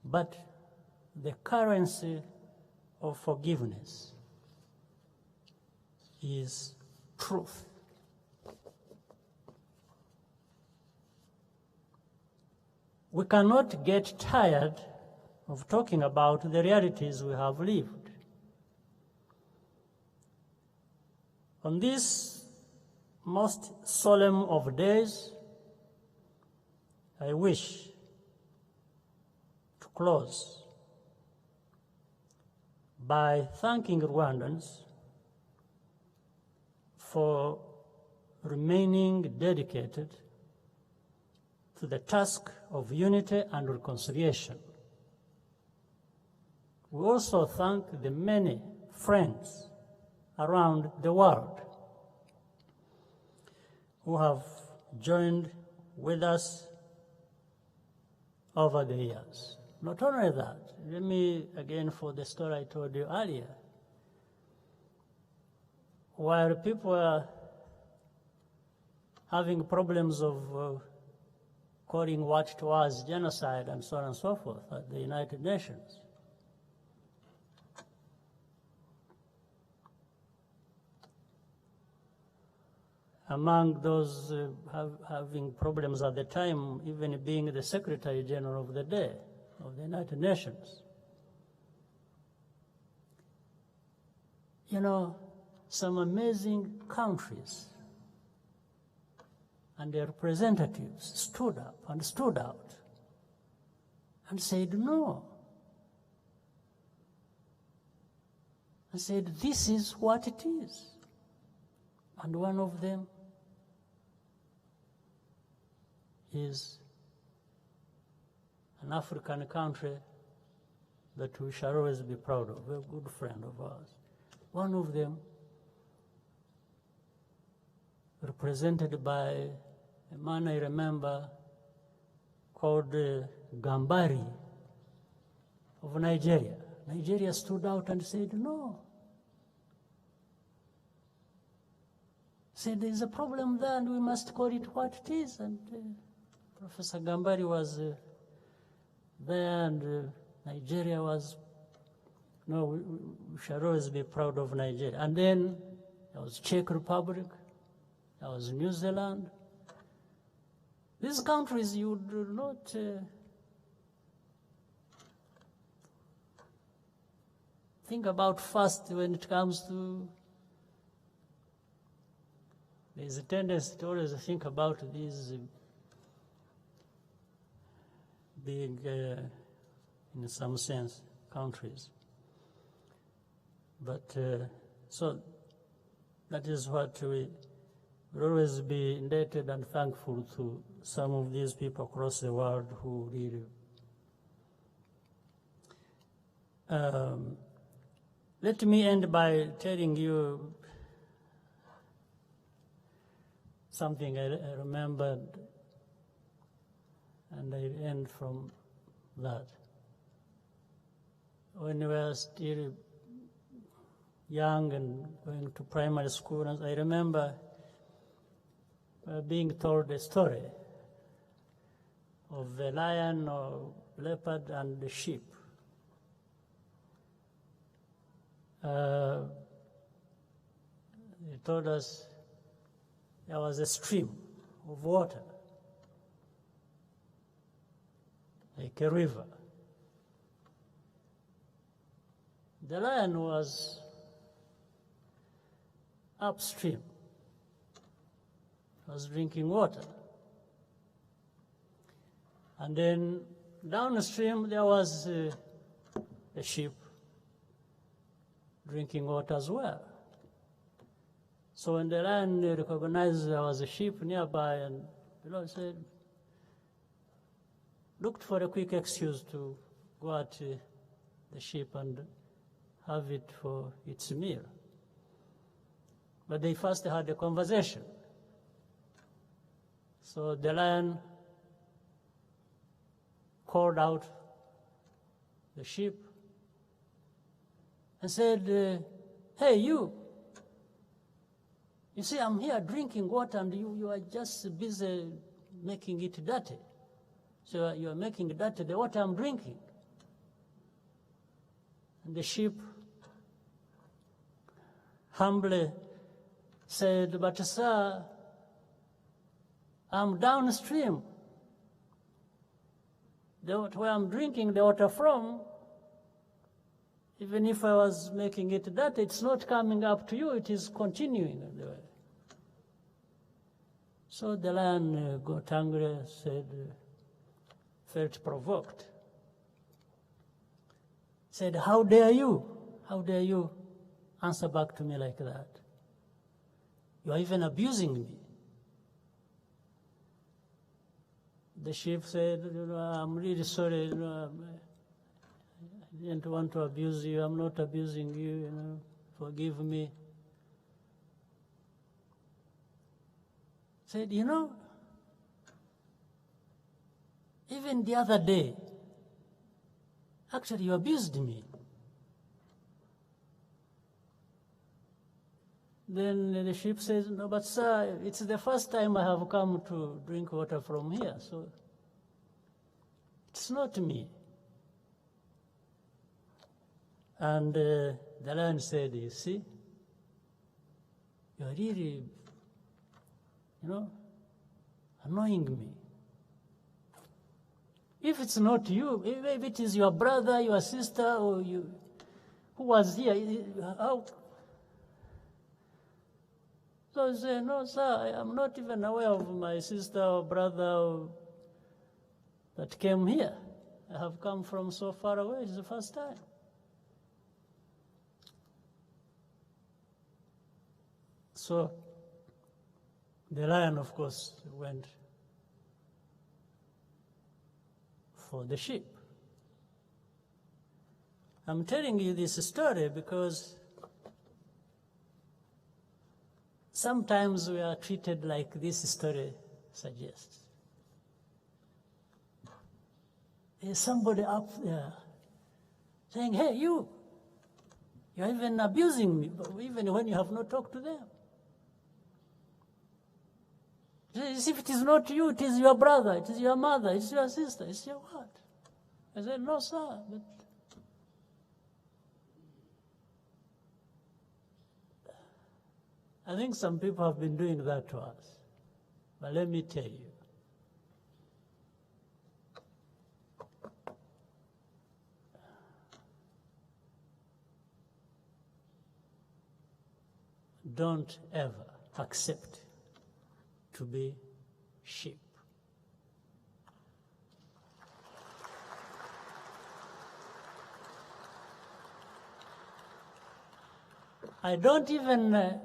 But the currency of forgiveness is truth. We cannot get tired of talking about the realities we have lived. On this most solemn of days, I wish to close by thanking Rwandans for remaining dedicated to the task of unity and reconciliation. We also thank the many friends around the world who have joined with us over the years. Not only that, let me again for the story I told you earlier. While people are having problems of calling what it was genocide and so on and so forth at the United Nations, among those having problems at the time, even being the Secretary General of the day of the United Nations. You know, some amazing countries and their representatives stood up and stood out and said no. And said, this is what it is. And one of them is an African country that we shall always be proud of, a good friend of ours. One of them, represented by a man I remember called Gambari of Nigeria. Nigeria stood out and said no. Said there's a problem there and we must call it what it is. And Professor Gambari was there, and Nigeria was, no, we shall always be proud of Nigeria. And then there was Czech Republic, there was New Zealand. These countries you do not think about first when it comes to, there's a tendency to always think about these being, in some sense, countries. But so that is what we will always be indebted and thankful to some of these people across the world who really. Let me end by telling you something I remembered, and I end from that. When we were still young and going to primary school, I remember being told a story of the lion or leopard and the sheep. They told us there was a stream of water, like a river. The lion was upstream, was drinking water. And then downstream there was a sheep drinking water as well. So when the lion recognized there was a sheep nearby, and the Lord said, looked for a quick excuse to go at the sheep and have it for its meal. But they first had a conversation. So the lion called out the sheep and said, hey, you see, I'm here drinking water and you are just busy making it dirty. So you are making dirty the water I'm drinking. And the sheep humbly said, but sir, I'm downstream. Where I'm drinking the water from, even if I was making it dirty, it's not coming up to you, it is continuing. So the lion got angry, said, felt provoked. Said, how dare you answer back to me like that? You are even abusing me. The sheep said, I'm really sorry, I didn't want to abuse you, I'm not abusing you, forgive me. Said, even the other day, actually you abused me. Then the sheep says, no, but sir, it's the first time I have come to drink water from here, so it's not me. And the lion said, you see, you're really, annoying me. If it's not you, if it is your brother, your sister, or you, who was here, how? So he said, no, sir, I'm not even aware of my sister or brother that came here. I have come from so far away, it's the first time. So the lion, of course, went for the sheep. I'm telling you this story because sometimes we are treated like this story suggests. There's somebody up there saying, hey, you're even abusing me, even when you have not talked to them. As if it is not you, it is your brother, it is your mother, it's your sister, it's your what? I said, no, sir, but I think some people have been doing that to us. But let me tell you, don't ever accept to be sheep. I don't even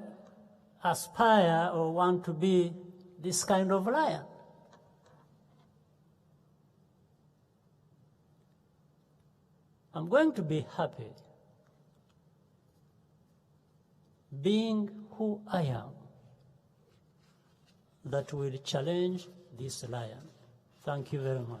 aspire or want to be this kind of lion. I'm going to be happy being who I am that will challenge this lion. Thank you very much.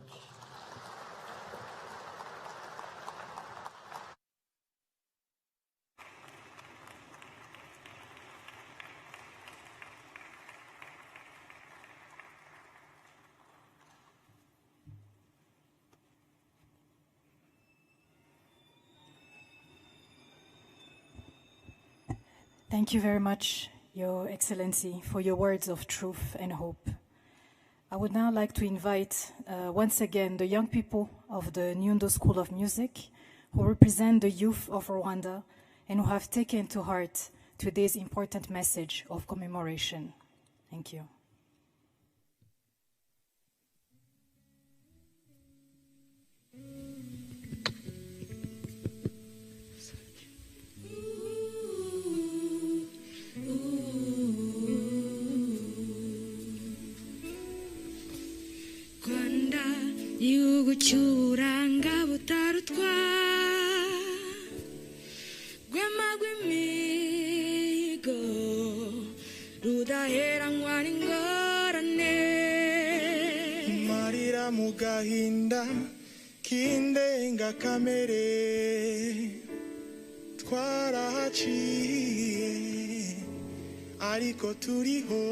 Thank you very much, Your Excellency, for your words of truth and hope. I would now like to invite once again the young people of the Nyundo School of Music who represent the youth of Rwanda and who have taken to heart today's important message of commemoration. Thank you. Rwanda igihugu cy'uburanga butarutwa rwema rw'imihigo rudaheranwa n'ingorane marira mu gahinda k'indengakamere twarahaciye ariko turiho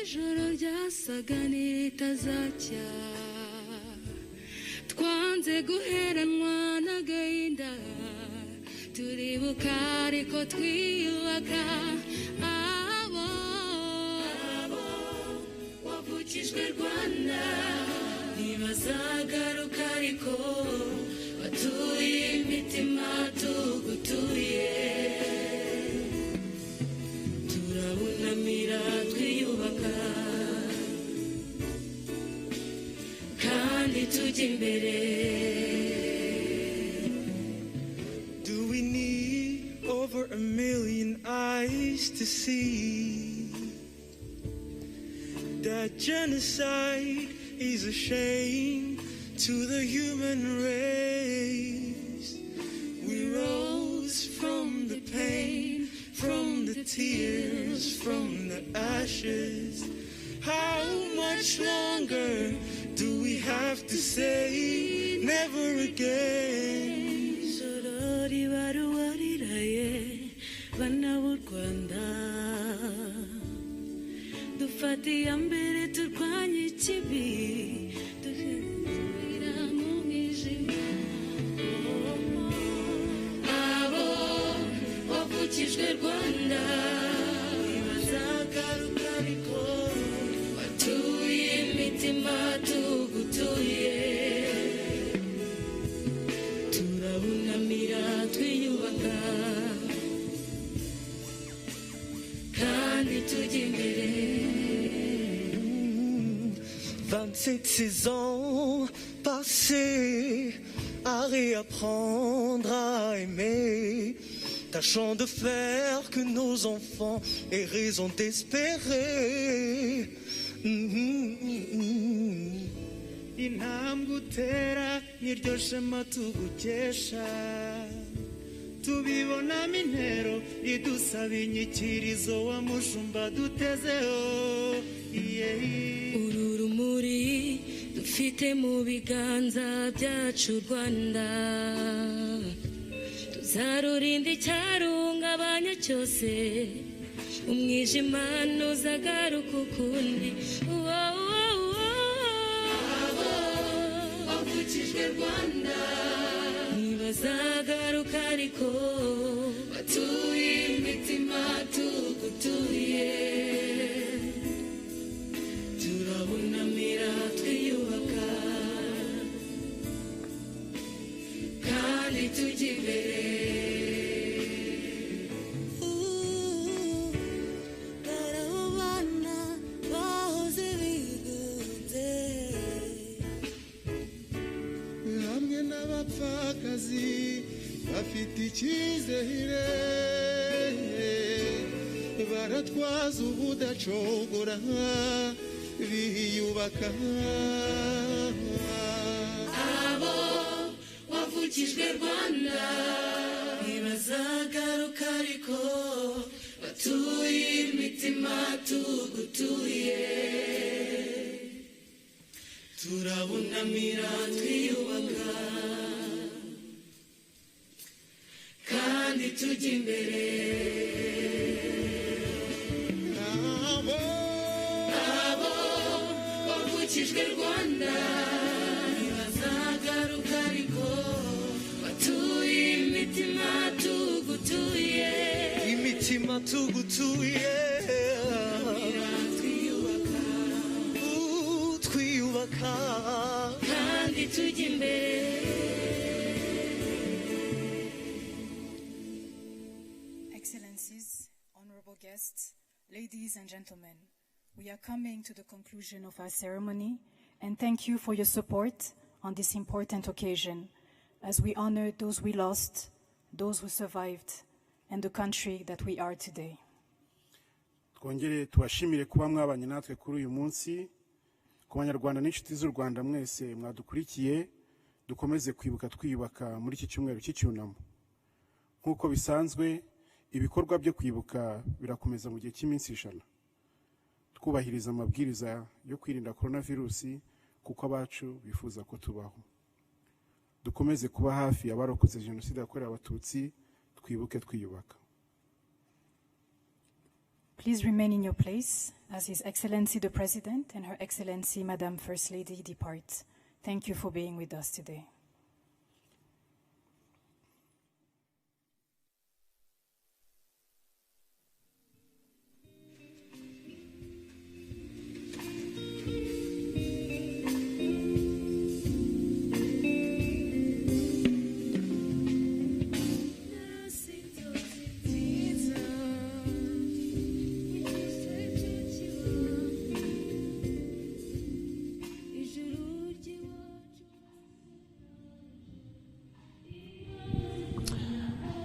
ijoro ryasaga n'iritazacya twanze guheranwa n'agahinda turibuka ariko twiyubaka abo wavukijwe Rwanda ntibazagaruka ariko batuye imitima tugutuye turabunamira twiyubaka kandi tujya imbere. Do we need over 1 million eyes to see that genocide is a shame to the human race? We rose from the pain, from the tears, from the ashes. How much longer do we have to say never again? Sorori baruwariraye bana b'u Rwanda dufatiye mbere turwanye ikibi dushyira mu mwijima abo wavukijwe Rwanda ntibazagaruka ariko batuye imitima tugutuye turabunamira twiyubaka kandi tujya imbere. 27 saisons passées à réapprendre à aimer, tâchant de faire que nos enfants aient raison d'espérer. Intambwe utera niryo shema tugukesha tubibonamo intero idusaba inyikirizo wa mushumba dutezeho uru rumuri dufite mu biganza byacu Rwanda tuzarurinda icyarungabanya cyose umwijima ntuzagaruka ukundi. Wavukijwe Rwanda ntibazagaruka ariko batuye imitima tugutuye turabunamira twiyubaka kandi tujya imbere. bafite icyizere baratwaza ubudacogora biyubaka abo wavukijwe Rwanda ntibazagaruka ariko batuye imitima tugutuye turabunamira twiyubaka kandi tujya imbere. Abo wavukijwe Rwanda ntibazagaruka ariko batuye imitima tugutuye imitima tugutuye twiyubaka twiyubaka kandi tujya imbere. Excellencies, honorable guests, ladies and gentlemen, we are coming to the conclusion of our ceremony and thank you for your support on this important occasion as we honor those we lost, those who survived, and the country that we are today. Twongere tubashimire kuba mwabanye natwe kuri uyu munsi. Ku banyarwanda n'inshuti z'u Rwanda mwese mwadukurikiye, dukomeze kwibuka twiyubaka muri iki cyumweru cy'Icyunamo. Nk'uko bisanzwe, ibikorwa byo kwibuka birakomeza mu gihe cy'iminsi 100. Twubahiriza amabwiriza yo kwirinda coronavirusi kuko abacu bifuza ko tubaho. Dukomeze kuba hafi abarokoze jenoside yakorewe abatutsi, twibuke twiyubaka. Please remain in your place as His Excellency the President and Her Excellency Madam First Lady depart. Thank you for being with us today.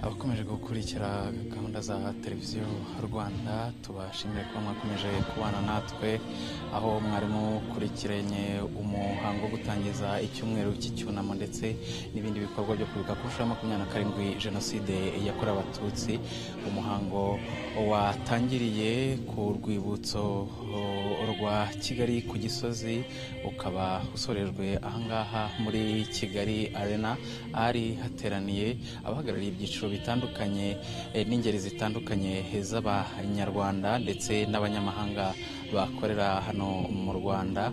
abakomeje gukurikira gahunda za televiziyo Rwanda tubashimire ko mwakomeje kubana natwe aho mwarimu kurikiranye umuhango wo gutangiza icyumweru cy'Icyunamo ndetse n'ibindi bikorwa byo kwibuka ku nshuro ya 27 jenoside yakorewe abatutsi. Umuhango watangiriye ku rwibutso rwa Kigali ku Gisozi ukaba usorejwe ahangaha muri Kigali Arena, ari hateraniye abahagarariye ibyiciro bitandukanye n'ingeri zitandukanye z'abanyarwanda ndetse n'abanyamahanga bakorera hano mu Rwanda.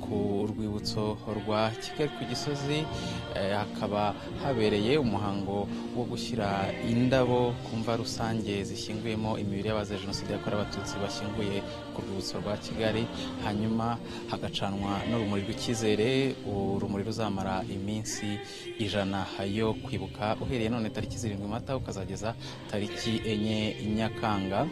Ku rwibutso rwa Kigali ku Gisozi hakaba habereye umuhango wo gushyira indabo ku mva rusange zishyinguyemo imibiri y'abazize jenoside yakorewe abatutsi bashyinguye ku rwibutso rwa Kigali, hanyuma hagacanwa n'urumuri rw'icyizere, urumuri ruzamara iminsi 100 yo kwibuka uhereye none tariki 7 Mata ukazageza tariki 4 Nyakanga.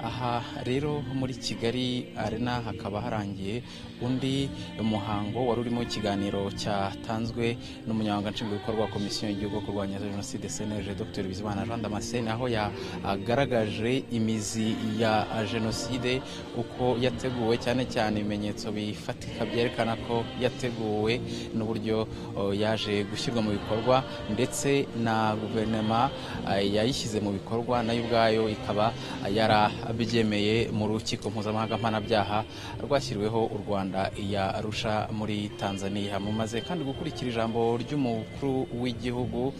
Aha rero muri Kigali Arena hakaba harangiye undi muhango wari urimo ikiganiro cyatanzwe n'umunyamabanga nshingwabikorwa wa komisiyo y'igihugu kurwanya jenoside CNRG Dr Bizimana Jean Damascene, aho yagaragaje imizi ya jenoside uko yateguwe, cyane cyane ibimenyetso bifatika byerekana ko yateguwe n'uburyo yaje gushyirwa mu bikorwa, ndetse na guverinoma yayishyize mu bikorwa nayo ubwayo ikaba yarabyemeye mu rukiko mpuzamahanga mpanabyaha rwashyiriweho u Rwanda ya Arusha muri Tanzania. Mumaze kandi gukurikira ijambo ry'umukuru w'igihugu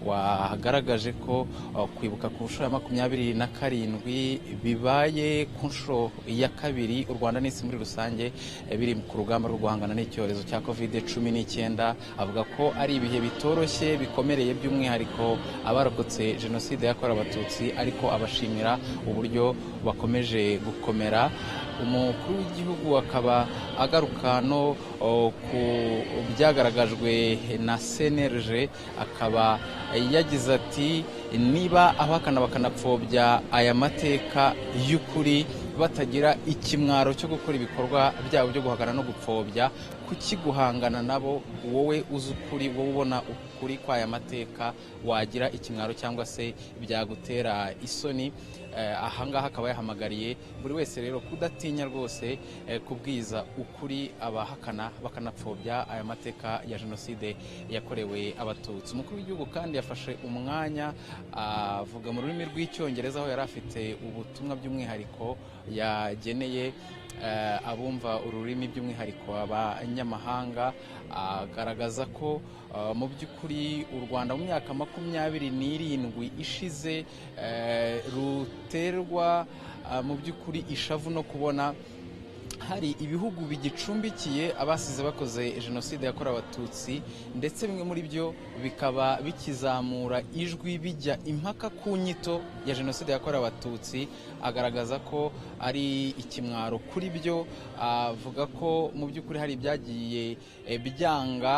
wagaragaje ko kwibuka ku nshuro ya 27 bibaye ku nshuro ya 2 u Rwanda n'isi muri rusange biri ku rugamba rwo guhangana n'icyorezo cya COVID-19. Avuga ko ari ibihe bitoroshye bikomereye, by'umwihariko abarokotse jenoside yakorewe abatutsi, ariko abashimira uburyo bakomeje gukomera. Umukuru w'igihugu akaba agaruka no ku byagaragajwe na CNRG, akaba yagize ati niba abahakana bakanapfobya aya mateka y'ukuri batagira ikimwaro cyo gukora ibikorwa byabo byo guhagana no gupfobya, kuki guhangana nabo wowe uzi ukuri, wowe ubona ukuri kw'aya mateka wagira ikimwaro cyangwa se byagutera isoni. Ahangaha akaba yahamagariye buri wese rero kudatinya rwose kubwiza ukuri abahakana bakanapfobya aya mateka ya jenoside yakorewe abatutsi. Umukuru w'igihugu kandi yafashe umwanya avuga mu rurimi rw'icyongereza, aho yari afite ubutumwa by'umwihariko yageneye abumva ururimi, by'umwihariko abanyamahanga, agaragaza ko mu by'ukuri u Rwanda mu myaka 27 ishize ruterwa mu by'ukuri ishavu no kubona hari ibihugu bigicumbikiye abasize bakoze jenoside yakorewe abatutsi, ndetse bimwe muri byo bikaba bikizamura ijwi bijya impaka ku nyito ya jenoside yakorewe abatutsi, agaragaza ko ari ikimwaro kuri byo. Avuga ko mu by'ukuri hari ibyagiye byanga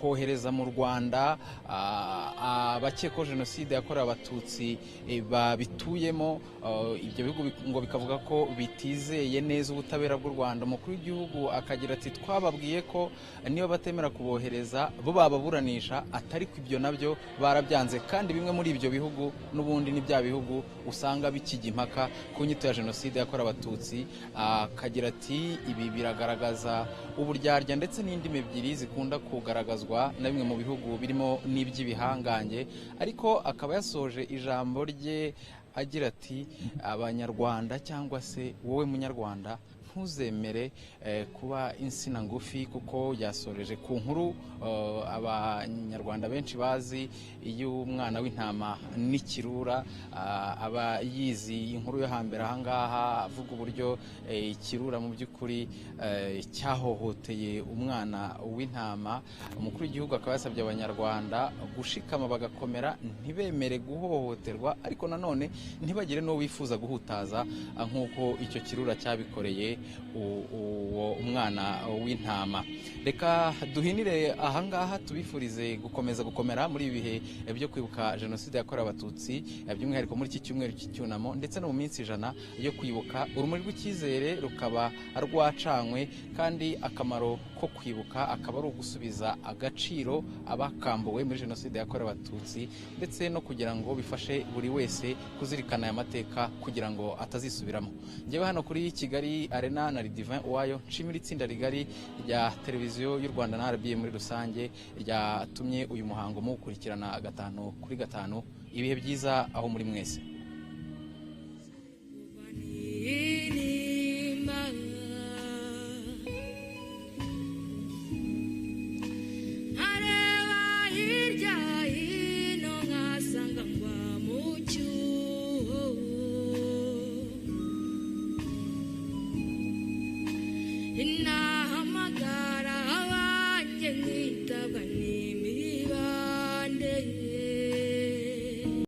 kohereza mu Rwanda abakekwaho jenoside yakorewe abatutsi babituyemo. Ibyo bihugu ngo bikavuga ko bitizeye neza ubutabera bw'u Rwanda. Umukuru w'igihugu akagira ati twababwiye ko niba batemera kubohereza bo bababuranisha, atari ko ibyo nabyo barabyanze, kandi bimwe muri ibyo bihugu n'ubundi ni bya bihugu usanga bikijya impaka ku nyito ya jenoside yakorewe abatutsi. Akagira ati ibi biragaragaza uburyarya ndetse n'indimi ebyiri zikunda kugaragazwa na bimwe mu bihugu birimo n'iby'ibihangange. Ariko akaba yasoje ijambo rye agira ati abanyarwanda cyangwa se wowe munyarwanda ntuzemere kuba insina ngufi, kuko yasoreje ku nkuru abanyarwanda benshi bazi y'umwana w'intama n'ikirura. aba yizi inkuru yo hambere ahangaha avuga uburyo ikirura mu by'ukuri cyahohoteye umwana w'intama. Umukuru w'igihugu akaba yasabye abanyarwanda gushikama bagakomera, ntibemere guhohoterwa, ariko nanone ntibagire n'uwo wifuza guhutaza nk'uko icyo kirura cyabikoreye uwo umwana w'intama. Reka duhinire ahangaha tubifurize gukomeza gukomera muri ibi bihe byo kwibuka jenoside yakorewe abatutsi, by'umwihariko muri iki cyumweru cy'icyunamo ndetse no mu minsi 100 yo kwibuka. Urumuri rw'icyizere rukaba rwacanywe, kandi akamaro ko kwibuka akaba ari ugusubiza agaciro abakambuwe muri jenoside yakorewe abatutsi, ndetse no kugira ngo bifashe buri wese kuzirikana aya mateka kugira ngo atazisubiramo. Njyewe hano kuri Kigali Arena na Divin Uwayo nshimira itsinda rigari rya televiziyo y'u Rwanda na RBA muri rusange ryatumye uyu muhango mukurikirana 5 kuri 5. Ibihe byiza aho muri mwese. Enough.